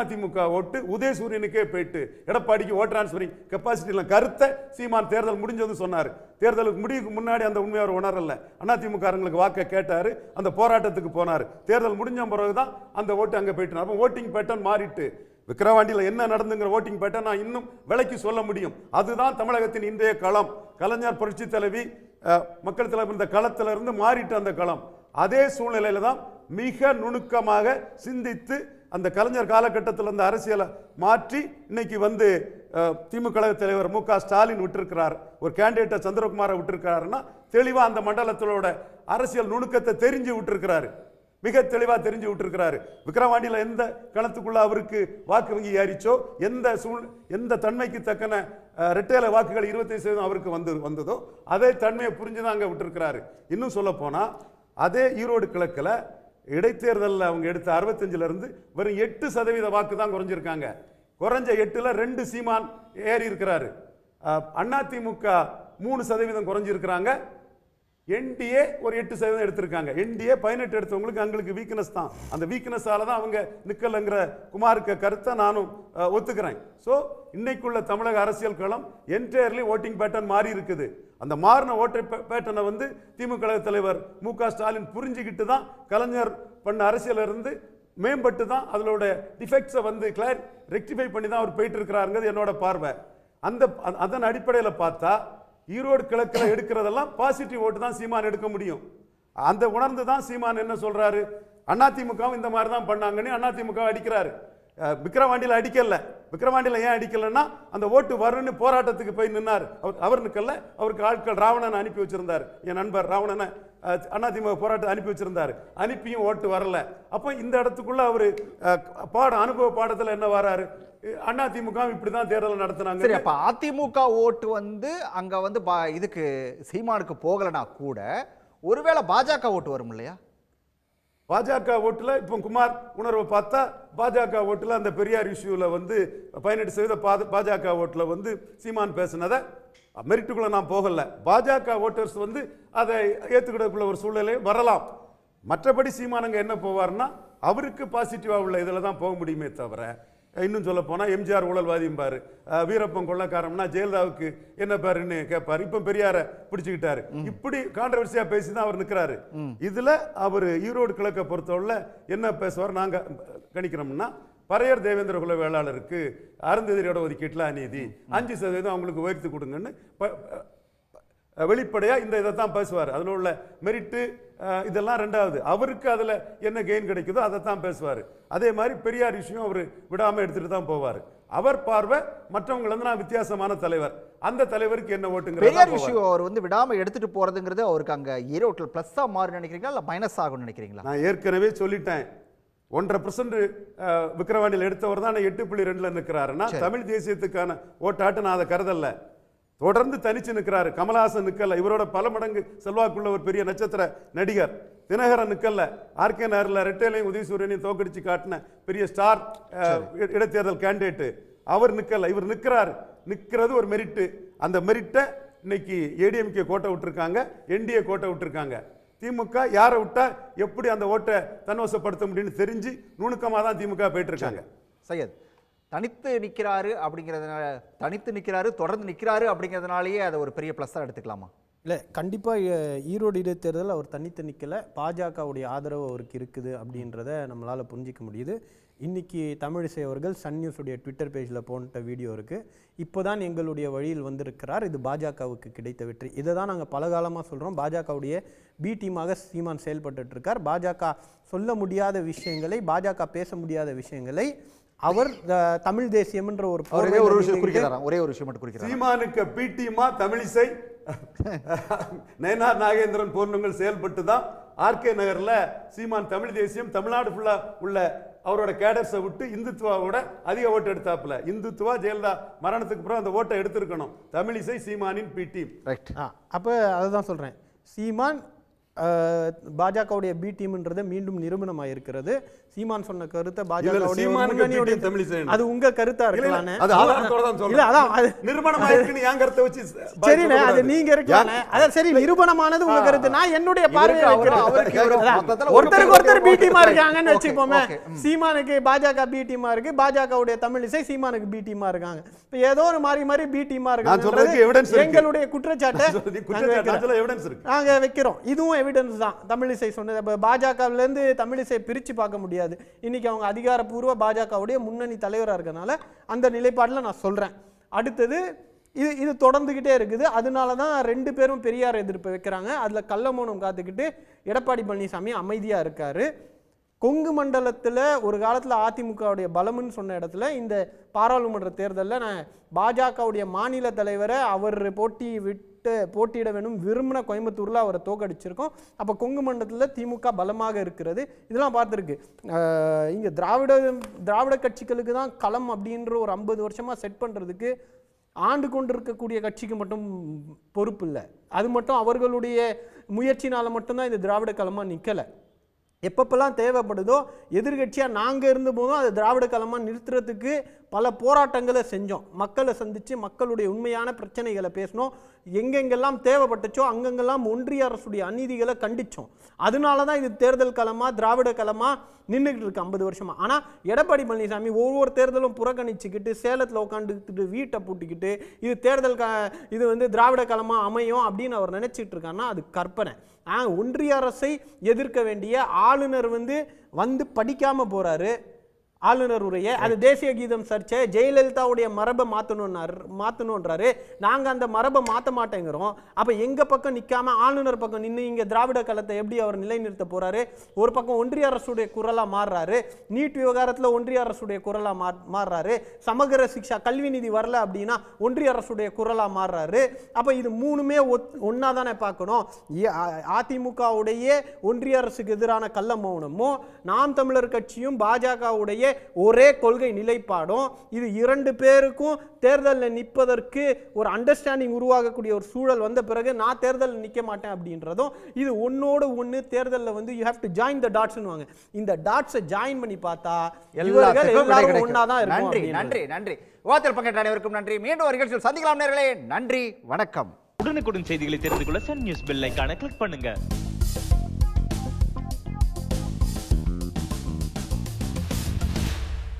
அதிமுக ஓட்டு உதயசூரியனுக்கே போயிட்டு எடப்பாடிக்கு ஓட் டிரான்ஸ்பரிங் கெப்பாசிட்டி கருத்தை சீமான் தேர்தல் முடிஞ்சது சொன்னார். தேர்தலுக்கு முடிவுக்கு முன்னாடி அந்த உண்மையை அவர் உணரல. அதிமுகங்களுக்கு வாக்க கேட்டாரு, அந்த போராட்டத்துக்கு போனார். தேர்தல் முடிஞ்ச பிறகுதான் அந்த ஓட்டு அங்கே போயிட்டு. அப்போ ஓட்டிங் பேட்டர்ன் மாறிட்டு விக்கிரவாண்டியில் என்ன நடந்துங்கிற ஓட்டிங் பேட்டர்ன் நான் இன்னும் விலைக்கு சொல்ல முடியும். அதுதான் தமிழகத்தின் இன்றைய களம். கலைஞர் புரட்சி தலைவி மக்கள் தலைவர் இந்த களத்திலிருந்து மாறிட்டு அந்த களம். அதே சூழ்நிலையில தான் மிக நுணுக்கமாக சிந்தித்து அந்த கலைஞர் காலகட்டத்தில் இருந்த அரசியலை மாற்றி இன்னைக்கு வந்து திமுக தலைவர் மு.க. ஸ்டாலின் விட்டிருக்கிறார். ஒரு கேண்டிடேட்டை சந்திரகுமாரை விட்டிருக்கிறாருன்னா தெளிவாக அந்த மண்டலத்திலோட அரசியல் நுணுக்கத்தை தெரிஞ்சு விட்டுருக்கிறாரு, மிக தெளிவாக தெரிஞ்சு விட்டுருக்கிறாரு. விக்கிரவாண்டியில் எந்த களத்துக்குள்ள அவருக்கு வாக்கு வங்கி ஏறிச்சோ, எந்த தன்மைக்கு தக்கன ரெட்டையில வாக்குகள் 25% அவருக்கு வந்ததோ அதே தன்மையை புரிஞ்சுதான் அங்கே விட்டுருக்கிறாரு. இன்னும் சொல்ல போனா அதே ஈரோடு கிழக்கில் இடைத்தேர்தலில் அவங்க எடுத்த 65% இருந்து வெறும் 8% வாக்கு தான் குறைஞ்சிருக்காங்க. குறைஞ்ச 8ல் 2 சீமான் ஏறி இருக்கிறாரு. அதிமுக 3% குறைஞ்சிருக்கிறாங்க. என்டிஏ ஒரு 8% எடுத்திருக்காங்க. என்டிஏ 18 எடுத்தவங்களுக்கு அவங்களுக்கு வீக்னஸ் தான். அந்த வீக்னஸால தான் அவங்க நிக்கலங்கிற குமாருக்கு கருத்தை நானும் ஒத்துக்கிறேன். ஸோ இன்னைக்குள்ள தமிழக அரசியல் களம் என்டையர்லி ஓட்டிங் பேட்டர்ன் மாறி இருக்குது. அந்த மாறின ஓட்டை பேட்டர்னை வந்து திமுக தலைவர் மு.க. ஸ்டாலின் புரிஞ்சுக்கிட்டு தான் கலைஞர் பண்ண அரசியல இருந்து மேம்பட்டு தான் அதோட டிஃபெக்ட்ஸை வந்து ரெக்டிஃபை பண்ணி தான் அவர் போயிட்டு இருக்கிறாருங்கிறது என்னோட பார்வை. அதன் அடிப்படையில் பார்த்தா ஈரோடு கிழக்கில் எடுக்கிறதெல்லாம் பாசிட்டிவ் ஓட்டு தான் சீமான் எடுக்க முடியும். அந்த உணர்ந்து தான் சீமான் என்ன சொல்றாரு, அதிமுகவும் இந்த மாதிரி தான் பண்ணாங்கன்னு அதிமுக அடிக்கிறாரு. விக்கிரவாண்டியில் அடிக்கல. விக்கிரவாண்டியில் ஏன் அடிக்கலன்னா அந்த ஓட்டு வரும்னு போராட்டத்துக்கு போய் நின்னார். அவர் நிற்கல, அவருக்கு ஆட்கள் ராவணனை அனுப்பி வச்சிருந்தார். என் நண்பர் ராவணனை அதிமுக போராட்டம் அனுப்பி வச்சிருந்தாரு. அனுப்பியும் ஓட்டு வரல. அப்போ இந்த இடத்துக்குள்ள அவரு அனுபவ பாடத்தில் என்ன வராரு, அதிமுக இப்படிதான் தேர்தல் நடத்தினாங்க. சரி, அப்ப அதிமுக ஓட்டு வந்து அங்க வந்து இதுக்கு சீமானுக்கு போகலனா கூட ஒருவேளை பாஜக ஓட்டு வரும் இல்லையா? பாஜக ஓட்டுல இப்போ குமார் உணர்வை பார்த்தா பாஜக ஓட்டுல அந்த பெரியார் இஷ்யூல வந்து 18% பாஜக ஓட்டுல வந்து சீமான் பேசினதை மெரிட்டுக்குள்ள நான் போகல. பாஜக ஓட்டர்ஸ் வந்து அதை ஏத்துக்கிடக்குள்ள ஒரு சூழ்நிலை வரலாம். மற்றபடி சீமானங்க என்ன போவார்னா அவருக்கு பாசிட்டிவா உள்ள இதில் தான் போக முடியுமே தவிர, இன்னும் சொல்ல போனா எம்ஜிஆர் ஊழல்வாதிம்பாரு, வீரப்பன் கொள்ளக்காரம்னா ஜெயலலிதாவுக்கு என்ன பேருன்னு கேட்பாரு. இப்ப பெரியார பிடிச்சுக்கிட்டாரு. இப்படி கான்ட்ரவர்சியா பேசிதான் அவர் நிற்கிறாரு. இதுல அவர் ஈரோடு கிழக்க பொறுத்தவரை என்ன பேசுவார் நாங்க கணிக்கிறோம்னா, பறையர் தேவேந்திர குல வேளாளருக்கு அருந்ததிரியோட ஒதுக்கீட்டுல அநீதி, 5% அவங்களுக்கு உயர்த்தி கொடுங்கன்னு வெளிப்படையா இந்த இதை தான் பேசுவார். அதில் உள்ள மெரிட்டு இதெல்லாம் ரெண்டாவது. அவருக்கு அதில் என்ன கெயின் கிடைக்குதோ அதை தான் பேசுவார். அதே மாதிரி பெரியார் விஷயம் அவர் விடாமல் எடுத்துட்டு தான் போவார். அவர் பார்வை மற்றவங்க நான் வித்தியாசமான தலைவர், அந்த தலைவருக்கு என்ன ஓட்டுங்க. பெரியார் விஷயம் அவர் வந்து விடாம எடுத்துட்டு போறதுங்கிறது அவருக்கு அங்க ஈரோட்டில் பிளஸ்ஸா மாறும் நினைக்கிறீங்களா இல்ல மைனஸ் ஆகும் நினைக்கிறீங்களா? நான் ஏற்கனவே சொல்லிட்டேன், 1.5% விக்கிரவாண்டியில் எடுத்தவர் தான் 8.2 நிற்கிறாருன்னா தமிழ் தேசியத்துக்கான ஓட்டாட்டு நான் அதை கருதல்ல. தொடர்ந்து தனிச்சு நிற்கிறாரு. கமலஹாசன் நிற்கல, இவரோட பல மடங்கு செல்வாக்குள்ள ஒரு பெரிய நட்சத்திர நடிகர். தினகரன் நிற்கல, ஆர்கே நகரில் ரெட்டையிலையும் உதயசூரியனையும் தோக்கடிச்சு காட்டின பெரிய ஸ்டார் இடைத்தேர்தல் கேண்டிடேட் அவர் நிற்கல. இவர் நிற்கிறாரு. நிற்கிறது ஒரு மெரிட்டு. அந்த மெரிட்டை இன்னைக்கு ஏடிஎம்கே கோட்டை விட்டுருக்காங்க, என்டிஏ கோட்டை விட்டுருக்காங்க. திமுக யாரை விட்டா எப்படி அந்த ஓட்டை தன்வசப்படுத்த முடியும்னு தெரிஞ்சு நுணுக்கமாக தான் திமுக போயிட்டு இருக்காங்க. சையத் தனித்து நிற்கிறாரு அப்படிங்கிறதுனால, தனித்து நிற்கிறாரு தொடர்ந்து நிற்கிறாரு அப்படிங்கிறதுனாலேயே அதை ஒரு பெரிய ப்ளஸ்ஸாக எடுத்துக்கலாமா? இல்லை, கண்டிப்பாக ஈரோடு இடைத்தேர்தல் அவர் தனித்து நிற்கலை, பாஜகவுடைய ஆதரவு அவருக்கு இருக்குது அப்படின்றத நம்மளால் புரிஞ்சிக்க முடியுது. இன்றைக்கி தமிழிசை அவர்கள் சன் நியூஸுடைய ட்விட்டர் பேஜில் போட்ட வீடியோ இருக்குது. இப்போ தான் எங்களுடைய வழியில் வந்திருக்கிறார், இது பாஜகவுக்கு கிடைத்த வெற்றி. இதை தான் நாங்கள் பல காலமாக சொல்கிறோம். பாஜகவுடைய பி டீமாக சீமான் செயல்பட்டுருக்கார். பாஜக சொல்ல முடியாத விஷயங்களை, பாஜக பேச முடியாத விஷயங்களை அவர் தமிழ் தேசியம்ன்ற ஒரு ஒரே ஒரு விஷயம் மட்டும் குறிக்கிறார். சீமானுக்கு பி டீமா தமிழிசை நயனார் நாகேந்திரன் போன்றவங்க செயல்பட்டு தான் ஆர்கே நகர்ல சீமான் தமிழ் தேசியம் தமிழ்நாடு ஃபுல்லா உள்ள அவரோட கேடர்ஸை விட்டு இந்துத்துவாவோட அதிக ஓட்டு எடுத்தாப்புல. இந்துத்துவா ஜெயலலிதா மரணத்துக்கு அப்புறம் அந்த ஓட்டை எடுத்திருக்கணும். தமிழிசை சீமானின் பி டீம். அப்போ அதுதான் சொல்றேன், சீமான் பாஜகவுடைய பி டீம்ன்றதை மீண்டும் நிரூபணமாக இருக்கிறது. சீமான் சொன்ன கருத்தை பாஜகவுடைய அது உங்க கருத்தா இருக்கலாம். சரிண்ணே, அது நீங்க இருக்கலாம். அதான் சரி, நிரூபணமானது உங்க கருத்து. நான் என்னுடைய பார்வையை ஒருத்தருக்கு ஒருத்தர் பி டீமா இருக்காங்கன்னு வச்சுப்போமே. சீமானுக்கு பாஜக பி டீமா இருக்கு, பாஜகவுடைய தமிழிசை சீமானுக்கு பி டீமா இருக்காங்க. இப்ப ஏதோ ஒரு மாறி மாறி பி டீமா இருக்காங்க. எங்களுடைய குற்றச்சாட்டை நாங்க வைக்கிறோம். இதுவும் எவிடன்ஸ் தான். தமிழிசை சொன்னது பாஜகவில இருந்து தமிழிசை பிரிச்சு பார்க்க முடியாது. இன்னைக்கு அவங்க அதிகாரப்பூர்வ பாஜகவுடைய முன்னணி தலைவராக இருக்கனால அந்த நிலைப்பாட்டில் நான் சொல்றேன். அடுத்தது இது தொடர்ந்துகிட்டே இருக்குது. அதனால தான் 2 பேரும் பெரியார் எதிர்ப்பு வைக்கிறாங்க. அதில் கள்ளமௌனம் காத்துக்கிட்டு எடப்பாடி பழனிசாமி அமைதியாக இருக்காரு. கொங்கு மண்டலத்தில் ஒரு காலத்தில் அதிமுகவுடைய பலம்னு சொன்ன இடத்துல இந்த பாராளுமன்ற தேர்தலில் நான் பாஜகவுடைய மாநில தலைவரை அவர் போட்டியிட வேணும் விரும்பின கோயம்புத்தூரில் அவரை தோக்கடிச்சிருக்கோம். அப்போ கொங்கு மண்டலத்தில் திமுக பலமாக இருக்கிறது. இதெல்லாம் பார்த்துருக்கு. இங்கே திராவிட கட்சிகளுக்கு தான் களம் அப்படின்ற ஒரு 50 வருஷமாக செட் பண்ணுறதுக்கு ஆண்டு கொண்டு இருக்கக்கூடிய கட்சிக்கு மட்டும் பொறுப்பு இல்லை. அது மட்டும் அவர்களுடைய முயற்சினால் மட்டும்தான் இந்த திராவிட களமாக நிற்கலை. எப்பப்பெல்லாம் தேவைப்படுதோ எதிர்கட்சியாக நாங்கள் இருந்த போதும் அதை திராவிட களமாக நிறுத்துறதுக்கு பல போராட்டங்களை செஞ்சோம். மக்களை சந்தித்து மக்களுடைய உண்மையான பிரச்சனைகளை பேசணும். எங்கெங்கெல்லாம் தேவைப்பட்டுச்சோ அங்கெங்கெல்லாம் ஒன்றிய அரசுடைய அநீதிகளை கண்டித்தோம். அதனால தான் இது தேர்தல் களமாக திராவிட களமாக நின்றுக்கிட்டு இருக்கு 50 வருஷமாக. ஆனால் எடப்பாடி பழனிசாமி ஒவ்வொரு தேர்தலும் புறக்கணிச்சுக்கிட்டு சேலத்தில் உட்காந்துக்கிட்டு வீட்டை பூட்டிக்கிட்டு இது தேர்தல் இது வந்து திராவிட களமாக அமையும் அப்படின்னு அவர் நினச்சிட்டு இருக்காருன்னா அது கற்பனை. ஒன்றிய அரசை எதிர்க்க வேண்டிய ஆளுநர் வந்து படிக்காமல் போகிறாரு. ஆளுநர் உரையை, அது தேசிய கீதம் சர்ச்சை, ஜெயலலிதாவுடைய மரபை மாற்றணுன்றாரு. நாங்கள் அந்த மரபை மாற்ற மாட்டேங்கிறோம். அப்போ எங்கள் பக்கம் நிற்காம ஆளுநர் பக்கம் நின்று இங்கே திராவிட கலத்தை எப்படி அவர் நிலைநிறுத்த போகிறாரு? ஒரு பக்கம் ஒன்றிய அரசுடைய குரலாக மாறுறாரு, நீட் விவகாரத்தில் ஒன்றிய அரசுடைய குரலாக மாறுறாரு, சமகர சிக்ஷா கல்வி நிதி வரல அப்படின்னா ஒன்றிய அரசுடைய குரலாக மாறுறாரு. அப்போ இது மூணுமே ஒன்றா தானே பார்க்கணும். அதிமுகவுடைய ஒன்றிய அரசுக்கு எதிரான கள்ள மௌனமும் நாம் தமிழர் கட்சியும் பாஜகவுடைய ஒரே கொள்கை நிலைப்பாடும், இது இரண்டு பேருக்கும் தேர்தலில் நிற்பதற்கு ஒரு அண்டர்ஸ்டாண்டிங் உருவாகக்கூடிய ஒரு சூழல் வந்த பிறகு நான் தேர்தலில் நிற்க மாட்டேன் அப்படின்றதும், இது ஒன்னோடு ஒன்று தேர்தலில் வந்து you have to join the டாட்ஸ்னுவாங்க. இந்த டாட்ஸை ஜாயின் பண்ணி பார்த்தா எல்லாரும் ஒன்றா தான் இருக்கும். நன்றி நன்றி நன்றி. விவாதத்தில் பங்கேற்ற அனைவருக்கும் நன்றி. மீண்டும் ஒரு நிகழ்ச்சியில் சந்திக்கலாம் நேயர்களே. நன்றி, வணக்கம். உடனுக்குடன் செய்திகளை தெரிந்து கொள்ள சன் நியூஸ் பெல் ஐகானை கிளிக் பண்ணுங்க.